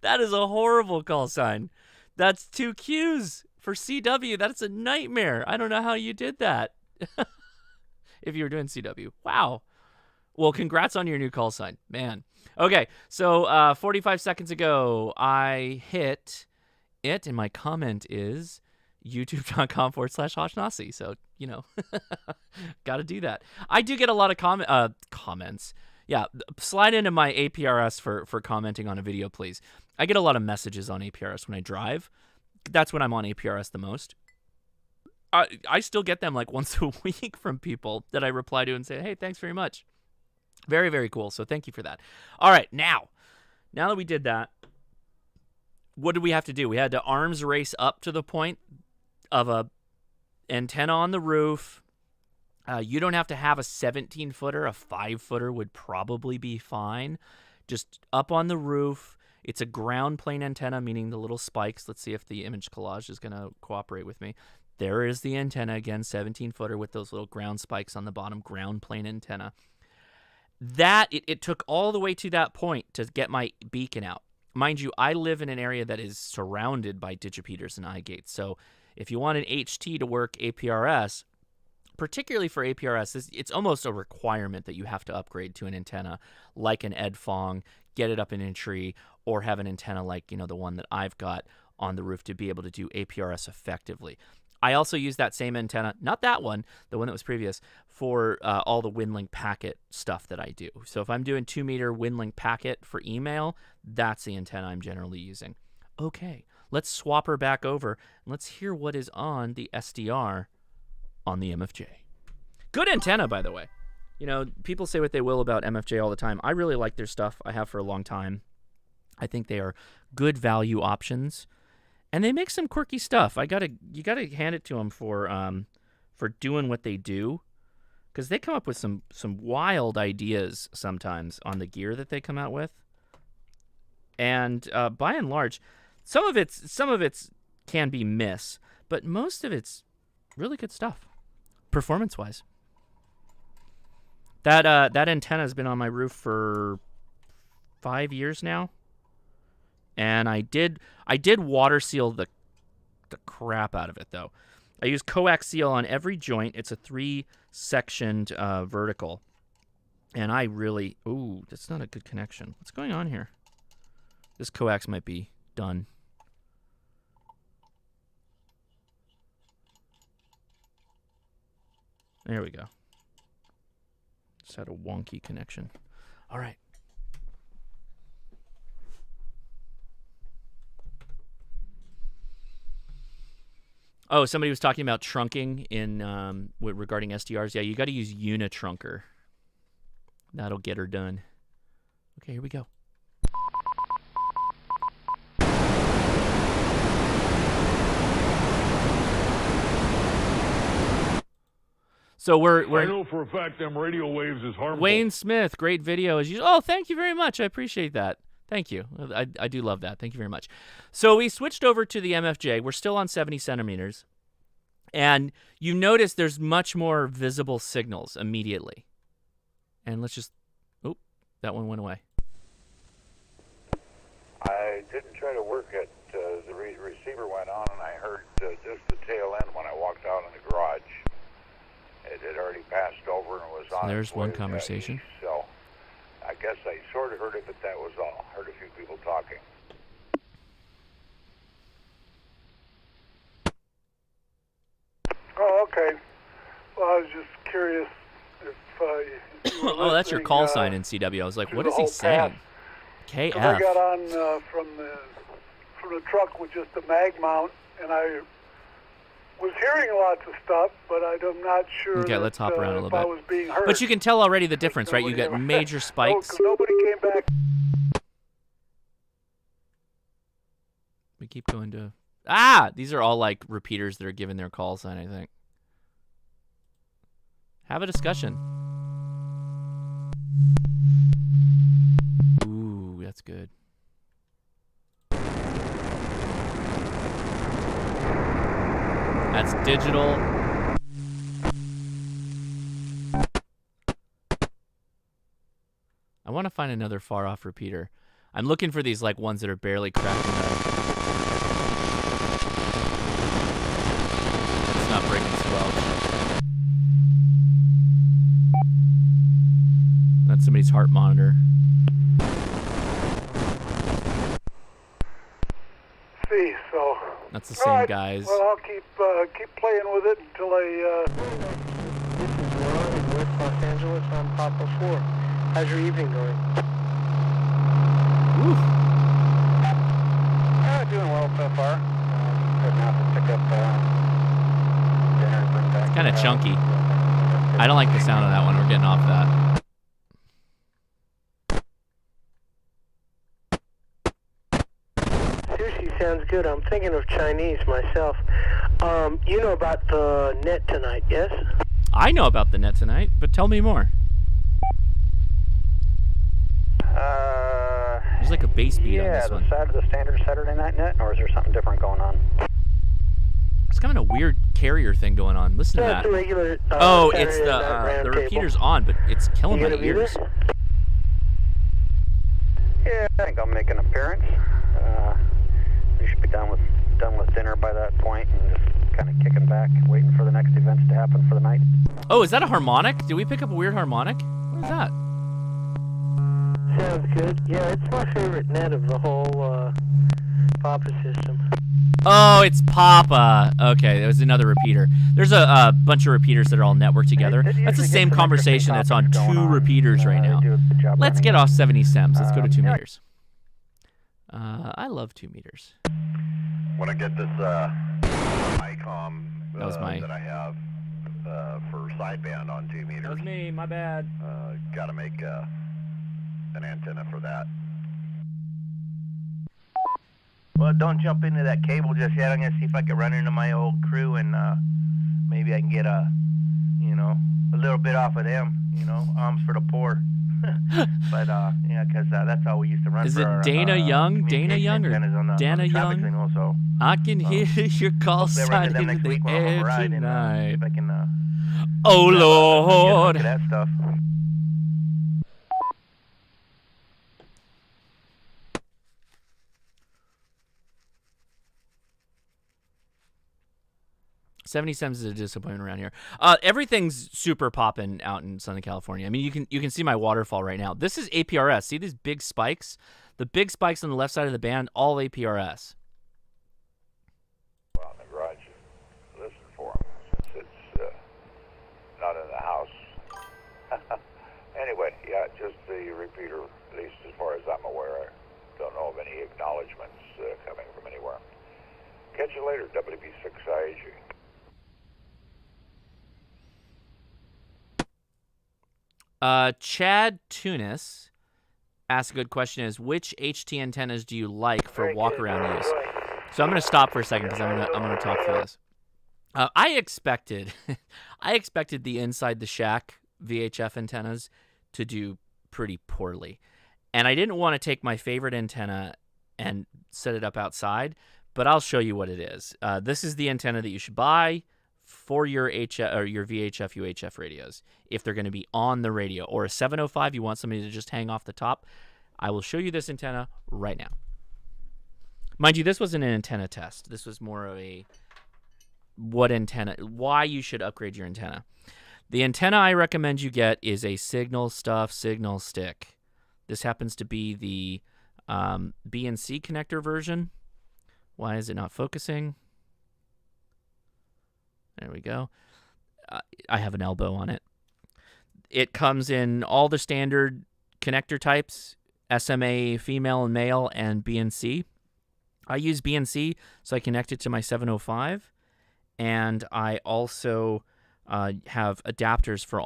That is a horrible call sign. That's 2 Qs for CW. That's a nightmare. I don't know how you did that. If you were doing CW. Wow. Well, congrats on your new call sign. Man. Okay, so 45 seconds ago, I hit it, and my comment is youtube.com/Hoshnasi. So, you know, got to do that. I do get a lot of comments. Yeah, slide into my APRS for commenting on a video, please. I get a lot of messages on APRS when I drive. That's when I'm on APRS the most. I still get them like once a week from people that I reply to and say, hey, thanks very much. Very, very cool. So thank you for that. All right, now that we did that, what did we have to do? We had to arms race up to the point of a antenna on the roof. You don't have to have a 17-footer. A 5-footer would probably be fine. Just up on the roof. It's a ground plane antenna, meaning the little spikes. Let's see if the image collage is going to cooperate with me. There is the antenna again, 17-footer with those little ground spikes on the bottom, ground plane antenna. It took all the way to that point to get my beacon out. Mind you, I live in an area that is surrounded by digipeaters and iGates. So if you want an HT to work APRS, particularly for APRS, it's almost a requirement that you have to upgrade to an antenna like an Edfong, get it up in a tree, or have an antenna like, the one that I've got on the roof to be able to do APRS effectively. I also use that same antenna, not that one, the one that was previous, for all the WinLink packet stuff that I do. So if I'm doing 2-meter WinLink packet for email, that's the antenna I'm generally using. Okay, let's swap her back over, and let's hear what is on the SDR on the MFJ. Good antenna, by the way. People say what they will about MFJ all the time. I really like their stuff. I have for a long time. I think they are good value options. And they make some quirky stuff. You gotta hand it to them for doing what they do, because they come up with some wild ideas sometimes on the gear that they come out with. And by and large, some of it's can be miss, but most of it's really good stuff, performance-wise. That antenna has been on my roof for 5 years now. And I did water seal the crap out of it, though. I use coax seal on every joint. It's a 3-sectioned vertical. And I really... Ooh, that's not a good connection. What's going on here? This coax might be done. There we go. Just had a wonky connection. All right. Oh, somebody was talking about trunking in regarding SDRs. Yeah, you got to use Unitrunker. That'll get her done. Okay, here we go. So we're I know for a fact them radio waves is harmful. Wayne Smith, great video as usual. Oh, thank you very much. I appreciate that. Thank you. I do love that. Thank you very much. So we switched over to the MFJ. We're still on 70 centimeters. And you notice there's much more visible signals immediately. And let's just... Oh, that one went away. I didn't try to work it. The receiver went on, and I heard just the tail end when I walked out in the garage. It had already passed over and was on. So there's one conversation. So I guess I sort of heard it, but that was all. Heard a few people talking. Oh, okay. Well, I was just curious if you were oh, that's your call listening, sign in CW. I was like, what the is he whole saying? path. KF. 'Cause I got on from the truck with just the mag mount, and I was hearing lots of stuff, but I'm not sure. Okay, let's hop around a little if I bit. was being heard. But you can tell already the difference, right? You get major spikes. Nobody came back. We keep going to... Ah! These are all, like, repeaters that are given their call sign, I think. Have a discussion. Ooh, that's good. That's digital. I want to find another far-off repeater. I'm looking for these, like, ones that are barely cracking the... It's not breaking squelch. That's somebody's heart monitor. See, so. That's the same guys. Well, I'll keep playing with it until I. This is Ron in West Los Angeles on Papa 4. How's your evening going? Oof. Doing well so far. Heading out to pick up dinner and bring back. It's kind of chunky. I don't like the sound of that one. We're getting off that. Sushi sounds good. I'm thinking of Chinese myself. You know about the net tonight, yes? I know about the net tonight, but tell me more. There's like a bass beat on this one. Yeah, the standard Saturday night net, or is there something different going on? It's kind of a weird carrier thing going on. Listen to that. It's a regular, oh, Saturday it's night the roundtable. repeater's on, but it's killing my ears. Yeah, I think I'll make an appearance. We should be done with dinner by that point, and just kind of kicking back, waiting for the next events to happen for the night. Oh, is that a harmonic? Did we pick up a weird harmonic? What is that? Sounds good. Yeah, it's my favorite net of the whole Papa system. Oh, it's Papa. Okay, there was another repeater. There's a bunch of repeaters that are all networked together. That's the same conversation that's on two repeaters right now. Let's get off 70 stems. Let's go to 2 meters. I love 2 meters. When I get this ICOM that I have for sideband on 2 meters. That was me, my bad. Got to make an antenna for that. Well, don't jump into that cable just yet. I'm going to see if I can run into my old crew and maybe I can get a little bit off of them, alms for the poor. But, yeah, because that's how we used to run. Is for it our, Dana Young? Dana Young or Dana Young? Signal, so, I can hear your call sign in the air tonight. Oh, Lord. That stuff. $0.70 is a disappointment around here. Everything's super popping out in Southern California. I mean, you can see my waterfall right now. This is APRS. See these big spikes? The big spikes on the left side of the band, all APRS. Well, in the garage, listen for him since it's not in the house. Anyway, yeah, just the repeater, at least as far as I'm aware. I don't know of any acknowledgments coming from anywhere. Catch you later, WB6IAG. Chad Tunis asked a good question: is which HT antennas do you like for walk-around use? So I'm going to stop for a second because I'm going to talk through this. I expected the inside the shack VHF antennas to do pretty poorly, and I didn't want to take my favorite antenna and set it up outside. But I'll show you what it is. This is the antenna that you should buy for your your VHF UHF radios if they're going to be on the radio, or a 705 you want somebody to just hang off the top. I will show you this antenna right now. Mind you, this wasn't an antenna test. This was more of a why you should upgrade your antenna. The antenna I recommend you get is a signal stick. This happens to be the BNC connector version. Why is it not focusing? There we go. I have an elbow on it. It comes in all the standard connector types, SMA female and male, and BNC. I use BNC, so I connect it to my 705, and I also have adapters for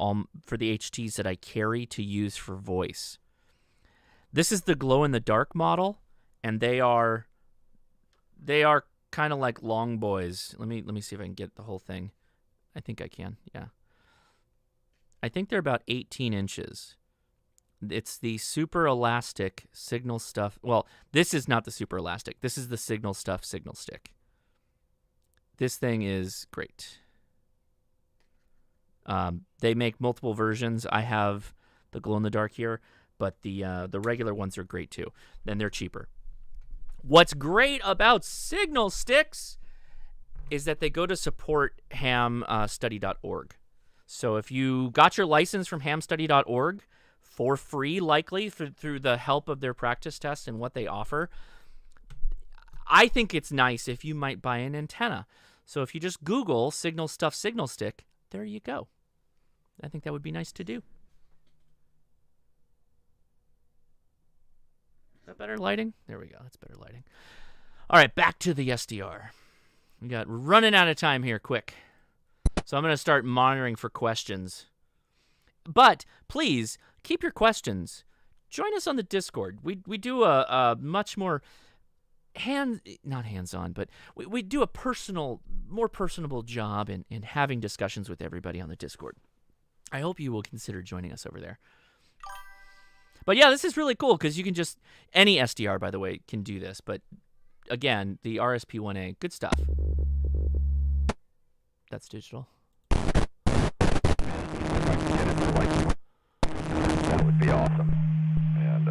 the HTs that I carry to use for voice. This is the glow-in-the-dark model, and they are kind of like long boys. Let me see if I can get the whole thing. I think I can. Yeah. I think they're about 18 inches. It's the super elastic signal stuff. Well, this is not the super elastic. This is the signal stuff signal stick. This thing is great. They make multiple versions. I have the glow-in-the-dark here, but the regular ones are great too. Then they're cheaper. What's great about signal sticks is that they go to support hamstudy.org. So if you got your license from hamstudy.org for free, likely through the help of their practice test and what they offer, I think it's nice if you might buy an antenna. So if you just Google signal stuff signal stick, there you go. I think that would be nice to do. Is that better lighting? There we go. That's better lighting. All right, back to the SDR. We're running out of time here, quick. So I'm going to start monitoring for questions. But please keep your questions. Join us on the Discord. We do a much more not hands-on, but we do a more personable job in having discussions with everybody on the Discord. I hope you will consider joining us over there. But yeah, this is really cool because you can just, any SDR, by the way, can do this. But again, the RSP1A, good stuff. That's digital. That would be awesome. And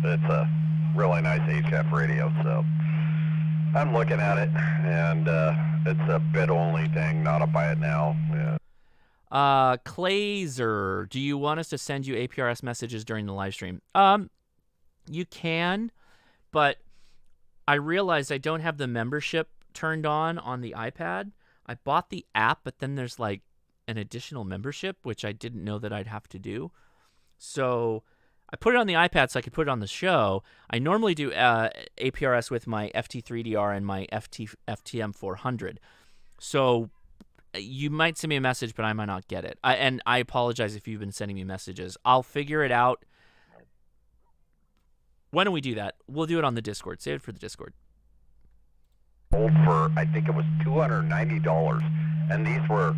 it's a really nice HF radio, so I'm looking at it, and it's a bid-only thing, not a buy it now. Yeah. Clazer, do you want us to send you APRS messages during the live stream? You can, but I realized I don't have the membership turned on the iPad. I bought the app, but then there's like an additional membership, which I didn't know that I'd have to do. So I put it on the iPad so I could put it on the show. I normally do APRS with my FT3DR and my FTM400. So you might send me a message, but I might not get it. And I apologize if you've been sending me messages. I'll figure it out. When do we do that? We'll do it on the Discord. Save it for the Discord. Sold for, I think it was $290, and these were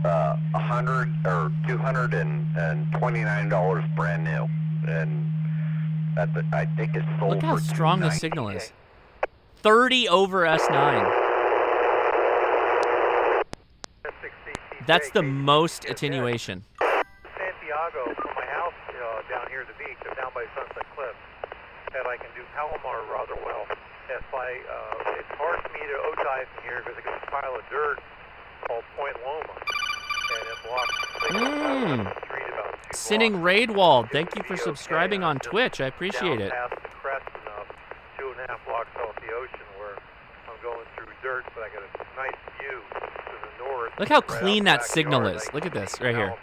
$100 or $229 brand new, and I think it's sold. Look how for strong the signal is. 30 over S9. That's the most attenuation. Santiago from my house down here at the beach, down by Sunset Cliffs, that I can do Palomar rather well. It's hard for me to O-dive from here because I got a pile of dirt called Point Loma, and it blocks the street about 2 Sinning Raidwald, thank you for subscribing on Twitch. I appreciate it. Down past the crest enough, 2.5 blocks off the ocean where I'm going through dirt, but I got a nice view to the north. Look how clean that signal is. Look at this right here.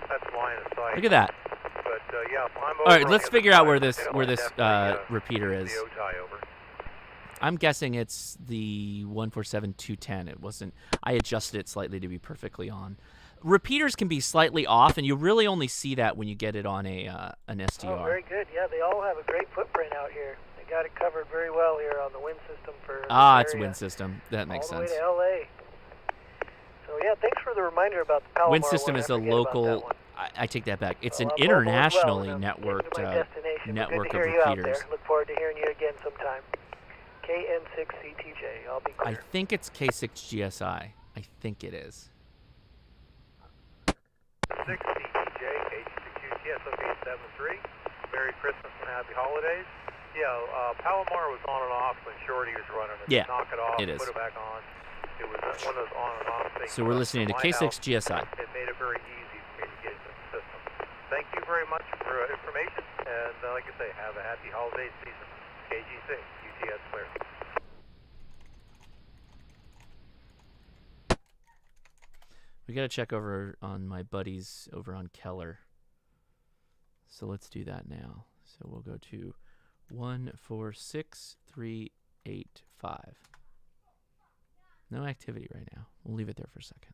That's line of sight. Look at that. But yeah, I'm all right, let's figure out where this repeater is. I'm guessing it's the 147-210. It wasn't. I adjusted it slightly to be perfectly on. Repeaters can be slightly off, and you really only see that when you get it on an SDR. Oh, very good. Yeah, they all have a great footprint out here. They got it covered very well here on the wind system for. It's wind system. That makes sense. All the way to LA. So yeah, thanks for the reminder about the Palomar. Wind system is a local. I take that back. It's an internationally networked network of repeaters. Look forward to hearing you again sometime. KN6CTJ. I'll be clear. I think it's K6GSI. I think it is. 6CTJ, K6QTS, okay, 73. Merry Christmas and Happy Holidays. Yeah, Palomar was on and off when Shorty was running it. Yeah, knock it off, it is. Put it back on. It was one of those on and off things. So we're listening to K6GSI. It made it very easy for me to get into the system. Thank you very much for information, and like I say, have a happy holiday season. KG6, UTS clear. We gotta check over on my buddies over on Keller. So let's do that now. So we'll go to 146385. No activity right now. We'll leave it there for a second.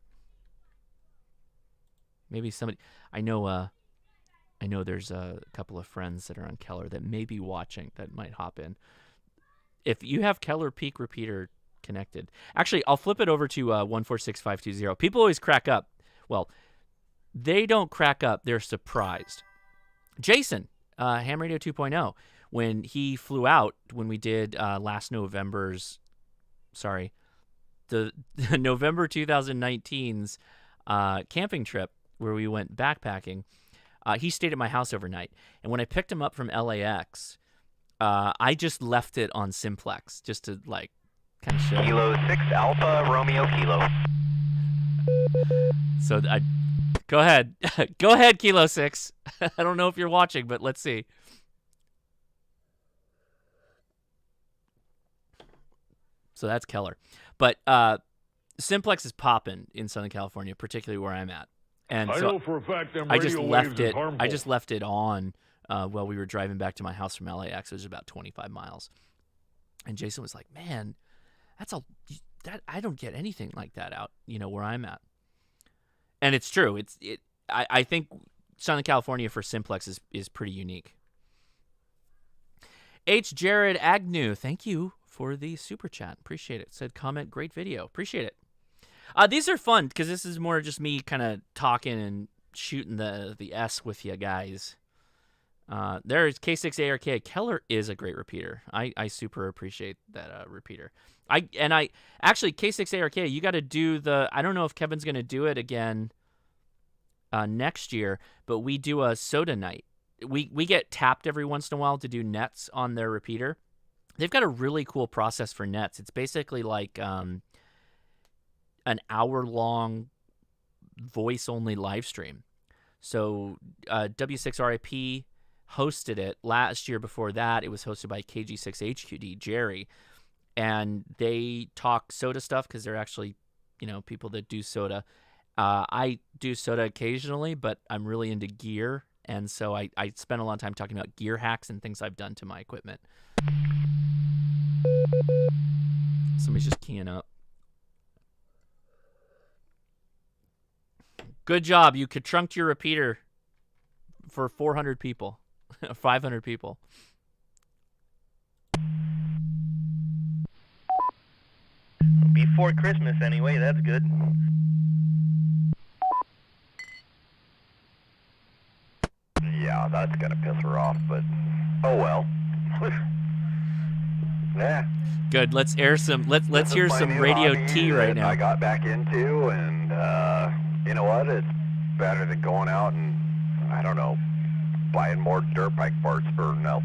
Maybe somebody. I know there's a couple of friends that are on Keller that may be watching that might hop in. If you have Keller Peak repeater connected, actually, I'll flip it over to 146520. People always crack up. Well, they don't crack up. They're surprised. Jason, Ham Radio 2.0, when he flew out, when we did last November's, the November 2019's camping trip where we went backpacking, he stayed at my house overnight. And when I picked him up from LAX, I just left it on simplex just to like kind of show. Kilo 6 Alpha Romeo Kilo. So go ahead. Go ahead, Kilo 6. I don't know if you're watching, but let's see. So that's Keller. But simplex is popping in Southern California, particularly where I'm at. And I so know for a fact them I just radio left waves it. is harmful. I just left it on while we were driving back to my house from LAX. It was about 25 miles, and Jason was like, "Man, I don't get anything like that out, where I'm at." And it's true. I think Southern California for simplex is pretty unique. H. Jared Agnew, thank you for the super chat. Appreciate it. Said comment, great video. Appreciate it. These are fun because this is more just me kind of talking and shooting the S with you guys. There's K6ARK. Keller is a great repeater. I super appreciate that repeater. Actually K6ARK, you got to do I don't know if Kevin's going to do it again next year, but we do a soda night. We get tapped every once in a while to do nets on their repeater. They've got a really cool process for nets. It's basically like an hour-long voice-only live stream. So W6RIP hosted it last year. Before that, it was hosted by KG6HQD, Jerry. And they talk soda stuff because they're actually, people that do soda. I do soda occasionally, but I'm really into gear. And so I spend a lot of time talking about gear hacks and things I've done to my equipment. Somebody's just keying up. Good job. You trunked your repeater for 400 people. 500 people. Before Christmas anyway, that's good. Yeah, that's gonna piss her off, but oh well. Yeah. Good. Let's hear some Radio T right now. I got back into, and you know what? It's better than going out and I don't know, buying more dirt bike parts for no.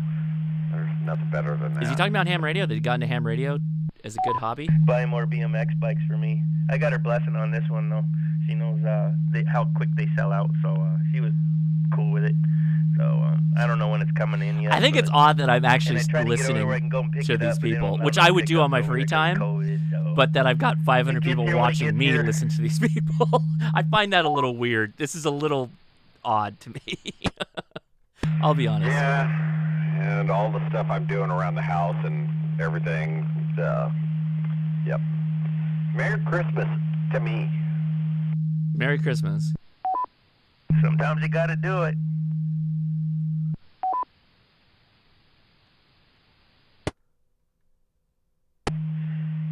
There's nothing better than that. Is he talking about ham radio? That he got into ham radio as a good hobby? Buy more BMX bikes for me. I got her blessing on this one though. She knows how quick they sell out, so she was cool with it. So I don't know when it's coming in yet. I think it's odd that I'm actually to listening to these people, which I would do on my free time, COVID, but that I've got 500 people watching me listen to these people. I find that a little weird. This is a little odd to me. I'll be honest. Yeah, and all the stuff I'm doing around the house and everything. Yep. Merry Christmas to me. Merry Christmas. Sometimes you gotta do it.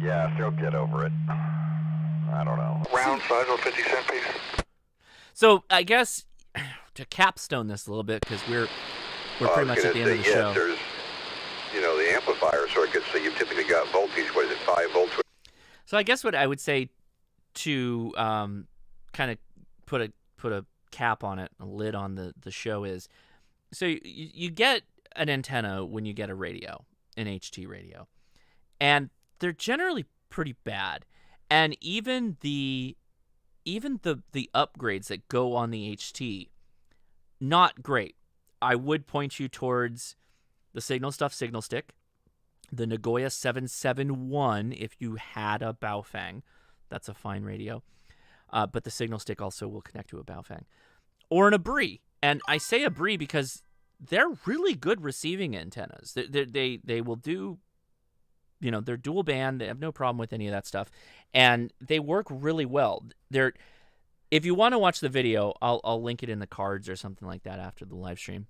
Yeah, she'll get over it. I don't know. Round size or 50 cent piece. So I guess to capstone this a little bit, because we're pretty much at the end of the show. There's, the amplifier circuit, so you've typically got voltage. What is it, 5 volts? So I guess what I would say to kind of put a cap on it, a lid on the show is, so you get an antenna when you get a radio, an HT radio, and they're generally pretty bad. And even the upgrades that go on the HT, not great. I would point you towards the Signal Stick, the Nagoya 771 if you had a Baofeng. That's a fine radio. But the Signal Stick also will connect to a Baofeng. Or an Abri. And I say Abri because they're really good receiving antennas. They will do they're dual band. They have no problem with any of that stuff, and they work really well. If you want to watch the video, I'll link it in the cards or something like that after the live stream.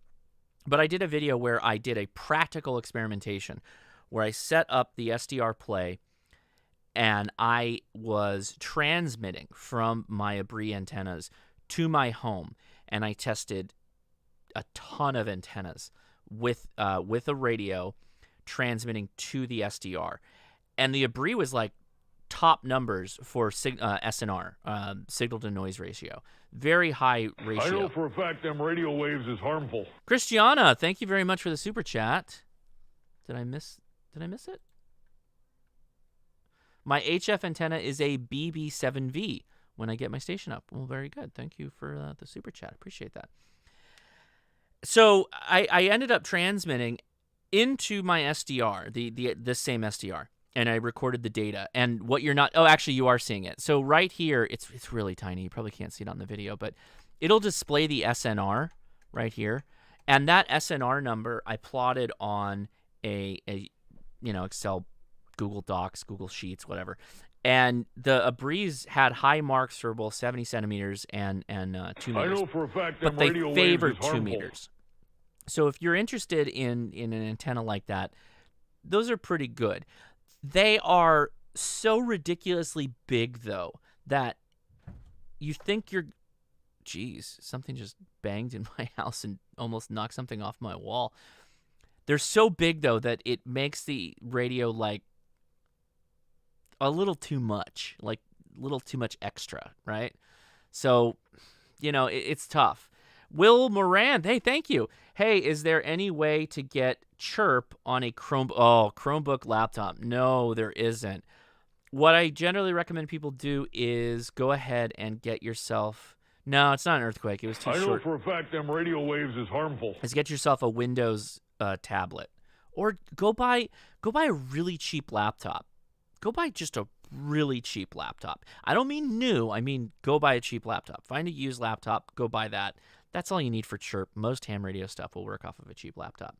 But I did a video where I did a practical experimentation where I set up the SDR play and I was transmitting from my Abri antennas to my home, and I tested a ton of antennas with a radio transmitting to the SDR, and the Abri was like top numbers for SNR, signal to noise ratio. Very high ratio. I know for a fact them radio waves is harmful. Christiana, thank you very much for the super chat. Did I miss it? My HF antenna is a BB7V when I get my station up. Well, very good. Thank you for the super chat. Appreciate that. So I ended up transmitting into my SDR, the same SDR, and I recorded the data. And what you're not, oh, actually you are seeing it. So right here, it's really tiny. You probably can't see it on the video, but it'll display the SNR right here. And that SNR number I plotted on a Excel, Google Docs, Google Sheets, whatever. And the Abris had high marks for both 70 centimeters and 2 meters. I know for a fact but them they radio favored waves is 2 harmful. meters. So if you're interested in an antenna like that, those are pretty good. They are so ridiculously big, though, that you think you're... Geez, something just banged in my house and almost knocked something off my wall. They're so big, though, that it makes the radio, like, a little too much. Like, a little too much extra, right? So, it's tough. Will Moran, hey, thank you. Hey, is there any way to get chirp on a Chromebook laptop? No, there isn't. What I generally recommend people do is go ahead and get yourself... No, it's not an earthquake. It was too I know short. for a fact them radio waves is harmful. Is get yourself a Windows tablet. Or go buy a really cheap laptop. Go buy just a really cheap laptop. I don't mean new. I mean go buy a cheap laptop. Find a used laptop. Go buy that. That's all you need for chirp. Most ham radio stuff will work off of a cheap laptop.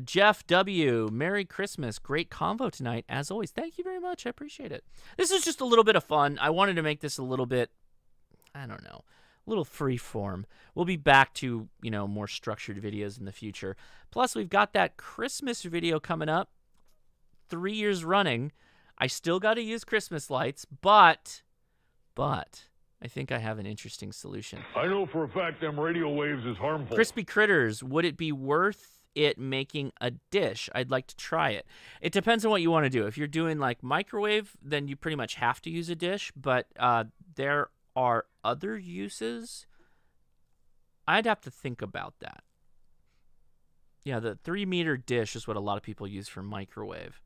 Jeff W., Merry Christmas. Great convo tonight, as always. Thank you very much. I appreciate it. This is just a little bit of fun. I wanted to make this a little bit, I don't know, a little free form. We'll be back to, more structured videos in the future. Plus, we've got that Christmas video coming up. 3 years running. I still got to use Christmas lights, but I think I have an interesting solution. I know for a fact them radio waves is harmful. Crispy Critters, would it be worth it making a dish? I'd like to try it. It depends on what you want to do. If you're doing like microwave, then you pretty much have to use a dish, but there are other uses. I'd have to think about that. Yeah, the 3-meter dish is what a lot of people use for microwave,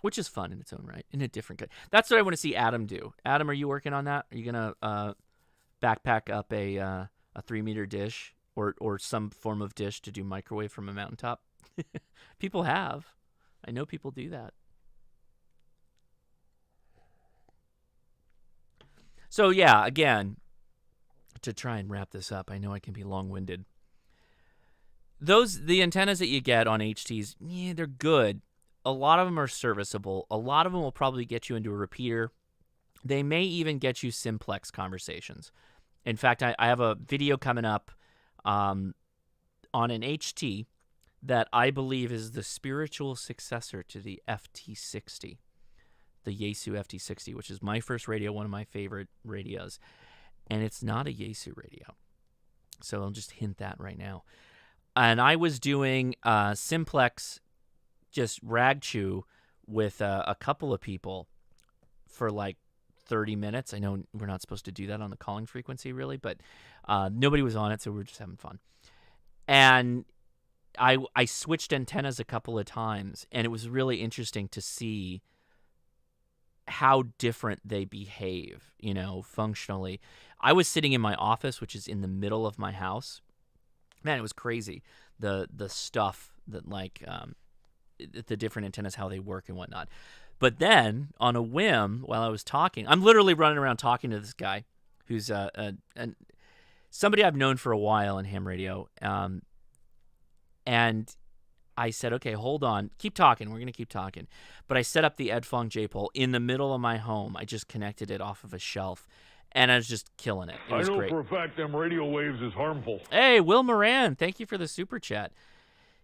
which is fun in its own right, in a different kind. That's what I want to see Adam do. Adam, are you working on that? Are you going to backpack up a 3-meter dish or some form of dish to do microwave from a mountaintop? People have. I know people do that. So, yeah, again, to try and wrap this up, I know I can be long-winded. The antennas that you get on HTs, yeah, they're good. A lot of them are serviceable. A lot of them will probably get you into a repeater. They may even get you simplex conversations. In fact, I have a video coming up on an HT that I believe is the spiritual successor to the FT60, the Yaesu FT60, which is my first radio, one of my favorite radios. And it's not a Yaesu radio. So I'll just hint that right now. And I was doing simplex just rag chew with a couple of people for like 30 minutes. I know we're not supposed to do that on the calling frequency really, but nobody was on it, so we were just having fun. And I switched antennas a couple of times, and it was really interesting to see how different they behave, functionally. I was sitting in my office, which is in the middle of my house. Man, it was crazy. The stuff that the different antennas, how they work and whatnot. But then, on a whim, while I was talking, I'm literally running around talking to this guy who's somebody I've known for a while in ham radio. And I said, okay, hold on. Keep talking. We're going to keep talking. But I set up the Edfong J-pole in the middle of my home. I just connected it off of a shelf, and I was just killing it. It was great. I know for a fact them radio waves is harmful. Hey, Will Moran, thank you for the super chat.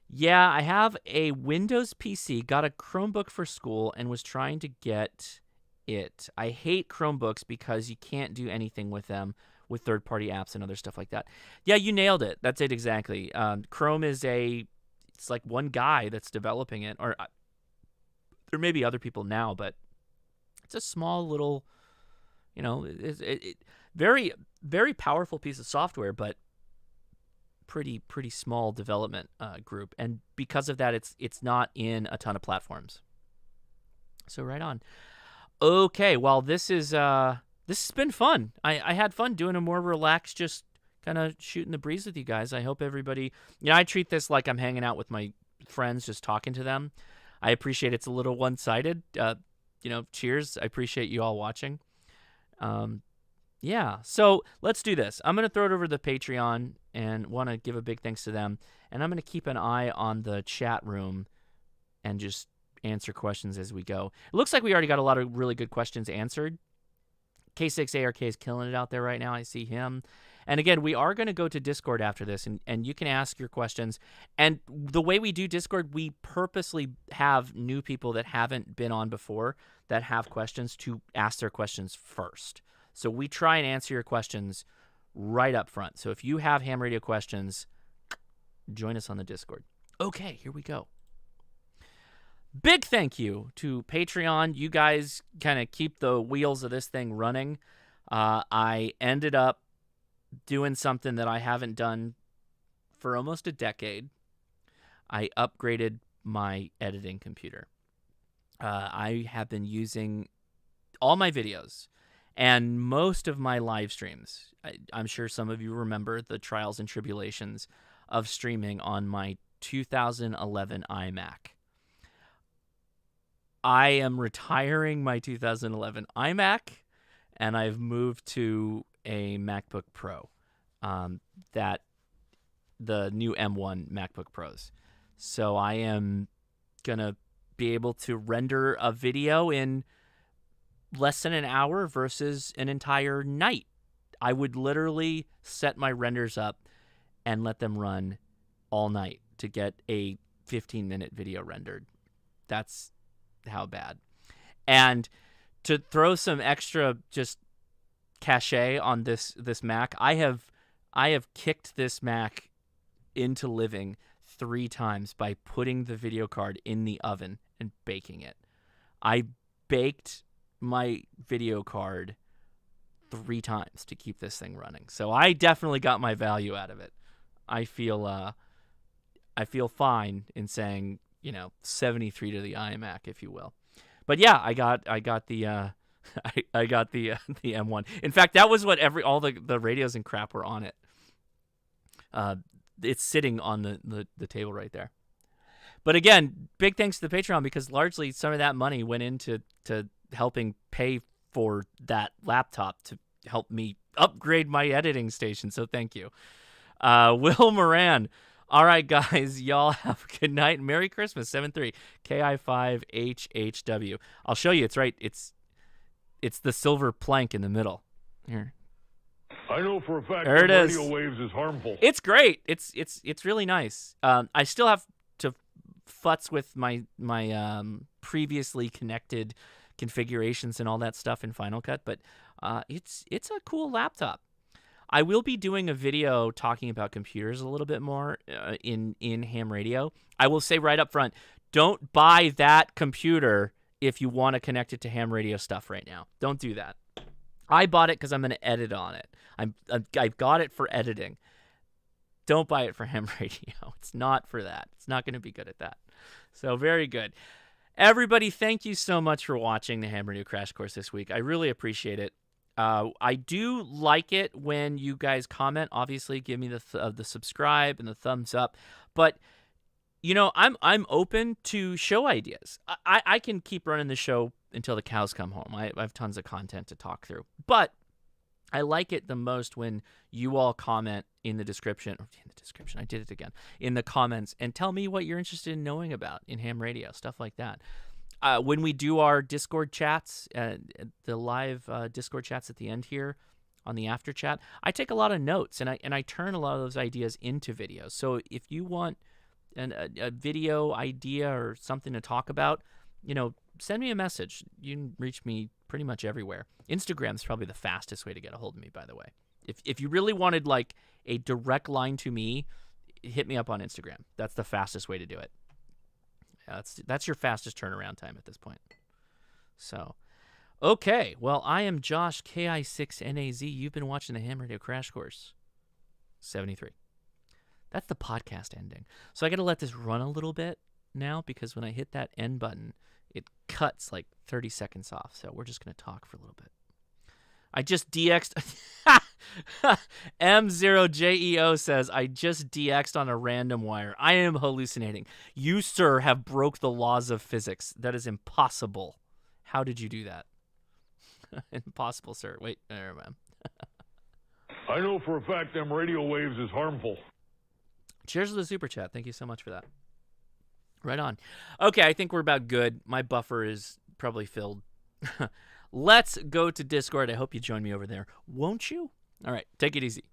Yeah, I have a Windows PC, got a Chromebook for school, and was trying to get it. I hate Chromebooks because you can't do anything with them with third-party apps and other stuff like that. Yeah, you nailed it. That's it exactly. Chrome is it's like one guy that's developing it, or there may be other people now, but it's a small little, very, very powerful piece of software, but pretty small development group, and because of that, it's not in a ton of platforms. So right on. Okay, well, this has been fun. I had fun doing a more relaxed, just kind of shooting the breeze with you guys. I hope everybody, I treat this like I'm hanging out with my friends, just talking to them. I appreciate it's a little one-sided. Cheers. I appreciate you all watching. Yeah, so let's do this. I'm going to throw it over to the Patreon and want to give a big thanks to them. And I'm going to keep an eye on the chat room and just answer questions as we go. It looks like we already got a lot of really good questions answered. K6ARK is killing it out there right now. I see him. And again, we are going to go to Discord after this, and you can ask your questions. And the way we do Discord, we purposely have new people that haven't been on before that have questions to ask their questions first. So we try and answer your questions right up front. So if you have ham radio questions, join us on the Discord. Okay, here we go. Big thank you to Patreon. You guys kind of keep the wheels of this thing running. I ended up doing something that I haven't done for almost a decade. I upgraded my editing computer. I have been using all my videos and most of my live streams. I'm sure some of you remember the trials and tribulations of streaming on my 2011 iMac. I am retiring my 2011 iMac, and I've moved to a MacBook Pro, the new M1 MacBook Pros. So I am going to be able to render a video in less than an hour versus an entire night. I would literally set my renders up and let them run all night to get a 15-minute video rendered. That's how bad. And to throw some extra just cachet on this Mac, I have kicked this Mac into living 3 times by putting the video card in the oven and baking it. I baked my video card 3 times to keep this thing running. So I definitely got my value out of it. I feel fine in saying, 73 to the iMac, if you will. But yeah, I got the I got the M1. In fact, that was what all the radios and crap were on it. It's sitting on the table right there. But again, big thanks to the Patreon, because largely some of that money went into helping pay for that laptop to help me upgrade my editing station. So thank you. Will Moran. All right, guys, y'all have a good night. Merry Christmas, 7-3, KI5HHW. I'll show you. It's right. It's the silver plank in the middle. Here. I know for a fact there it is. Radio waves is harmful. It's great. It's really nice. I still have to futz with my previously connected configurations and all that stuff in Final Cut, but it's a cool laptop. I will be doing a video talking about computers a little bit more in ham radio. I will say right up front, don't buy that computer if you want to connect it to ham radio stuff right now. Don't do that. I bought it because I'm going to edit on it. I've got it for editing. Don't buy it for ham radio. It's not for that. It's not going to be good at that. So very good. Everybody, thank you so much for watching the Ham Radio Crash Course this week. I really appreciate it. I do like it when you guys comment. Obviously, give me the subscribe and the thumbs up. But I'm open to show ideas. I can keep running the show until the cows come home. I have tons of content to talk through. But I like it the most when you all comment in the description. I did it again. In the comments, and tell me what you're interested in knowing about in ham radio, stuff like that. When we do our Discord chats, the live Discord chats at the end here on the after chat, I take a lot of notes, and I turn a lot of those ideas into videos. So if you want a video idea or something to talk about, send me a message. You can reach me pretty much everywhere. Instagram's probably the fastest way to get a hold of me, by the way. If you really wanted like a direct line to me, hit me up on Instagram. That's the fastest way to do it. That's your fastest turnaround time at this point. So, okay. Well, I am Josh, KI6NAZ. You've been watching the Ham Radio Crash Course 73. That's the podcast ending. So I got to let this run a little bit now, because when I hit that end button, it cuts like 30 seconds off. So we're just going to talk for a little bit. I just DX'd. M0JEO says, I just DX'd on a random wire. I am hallucinating. You, sir, have broke the laws of physics. That is impossible. How did you do that? Impossible, sir. Wait, never mind. I know for a fact them radio waves is harmful. Cheers to the super chat. Thank you so much for that. Right on. Okay, I think we're about good. My buffer is probably filled. Let's go to Discord. I hope you join me over there. Won't you? All right, take it easy.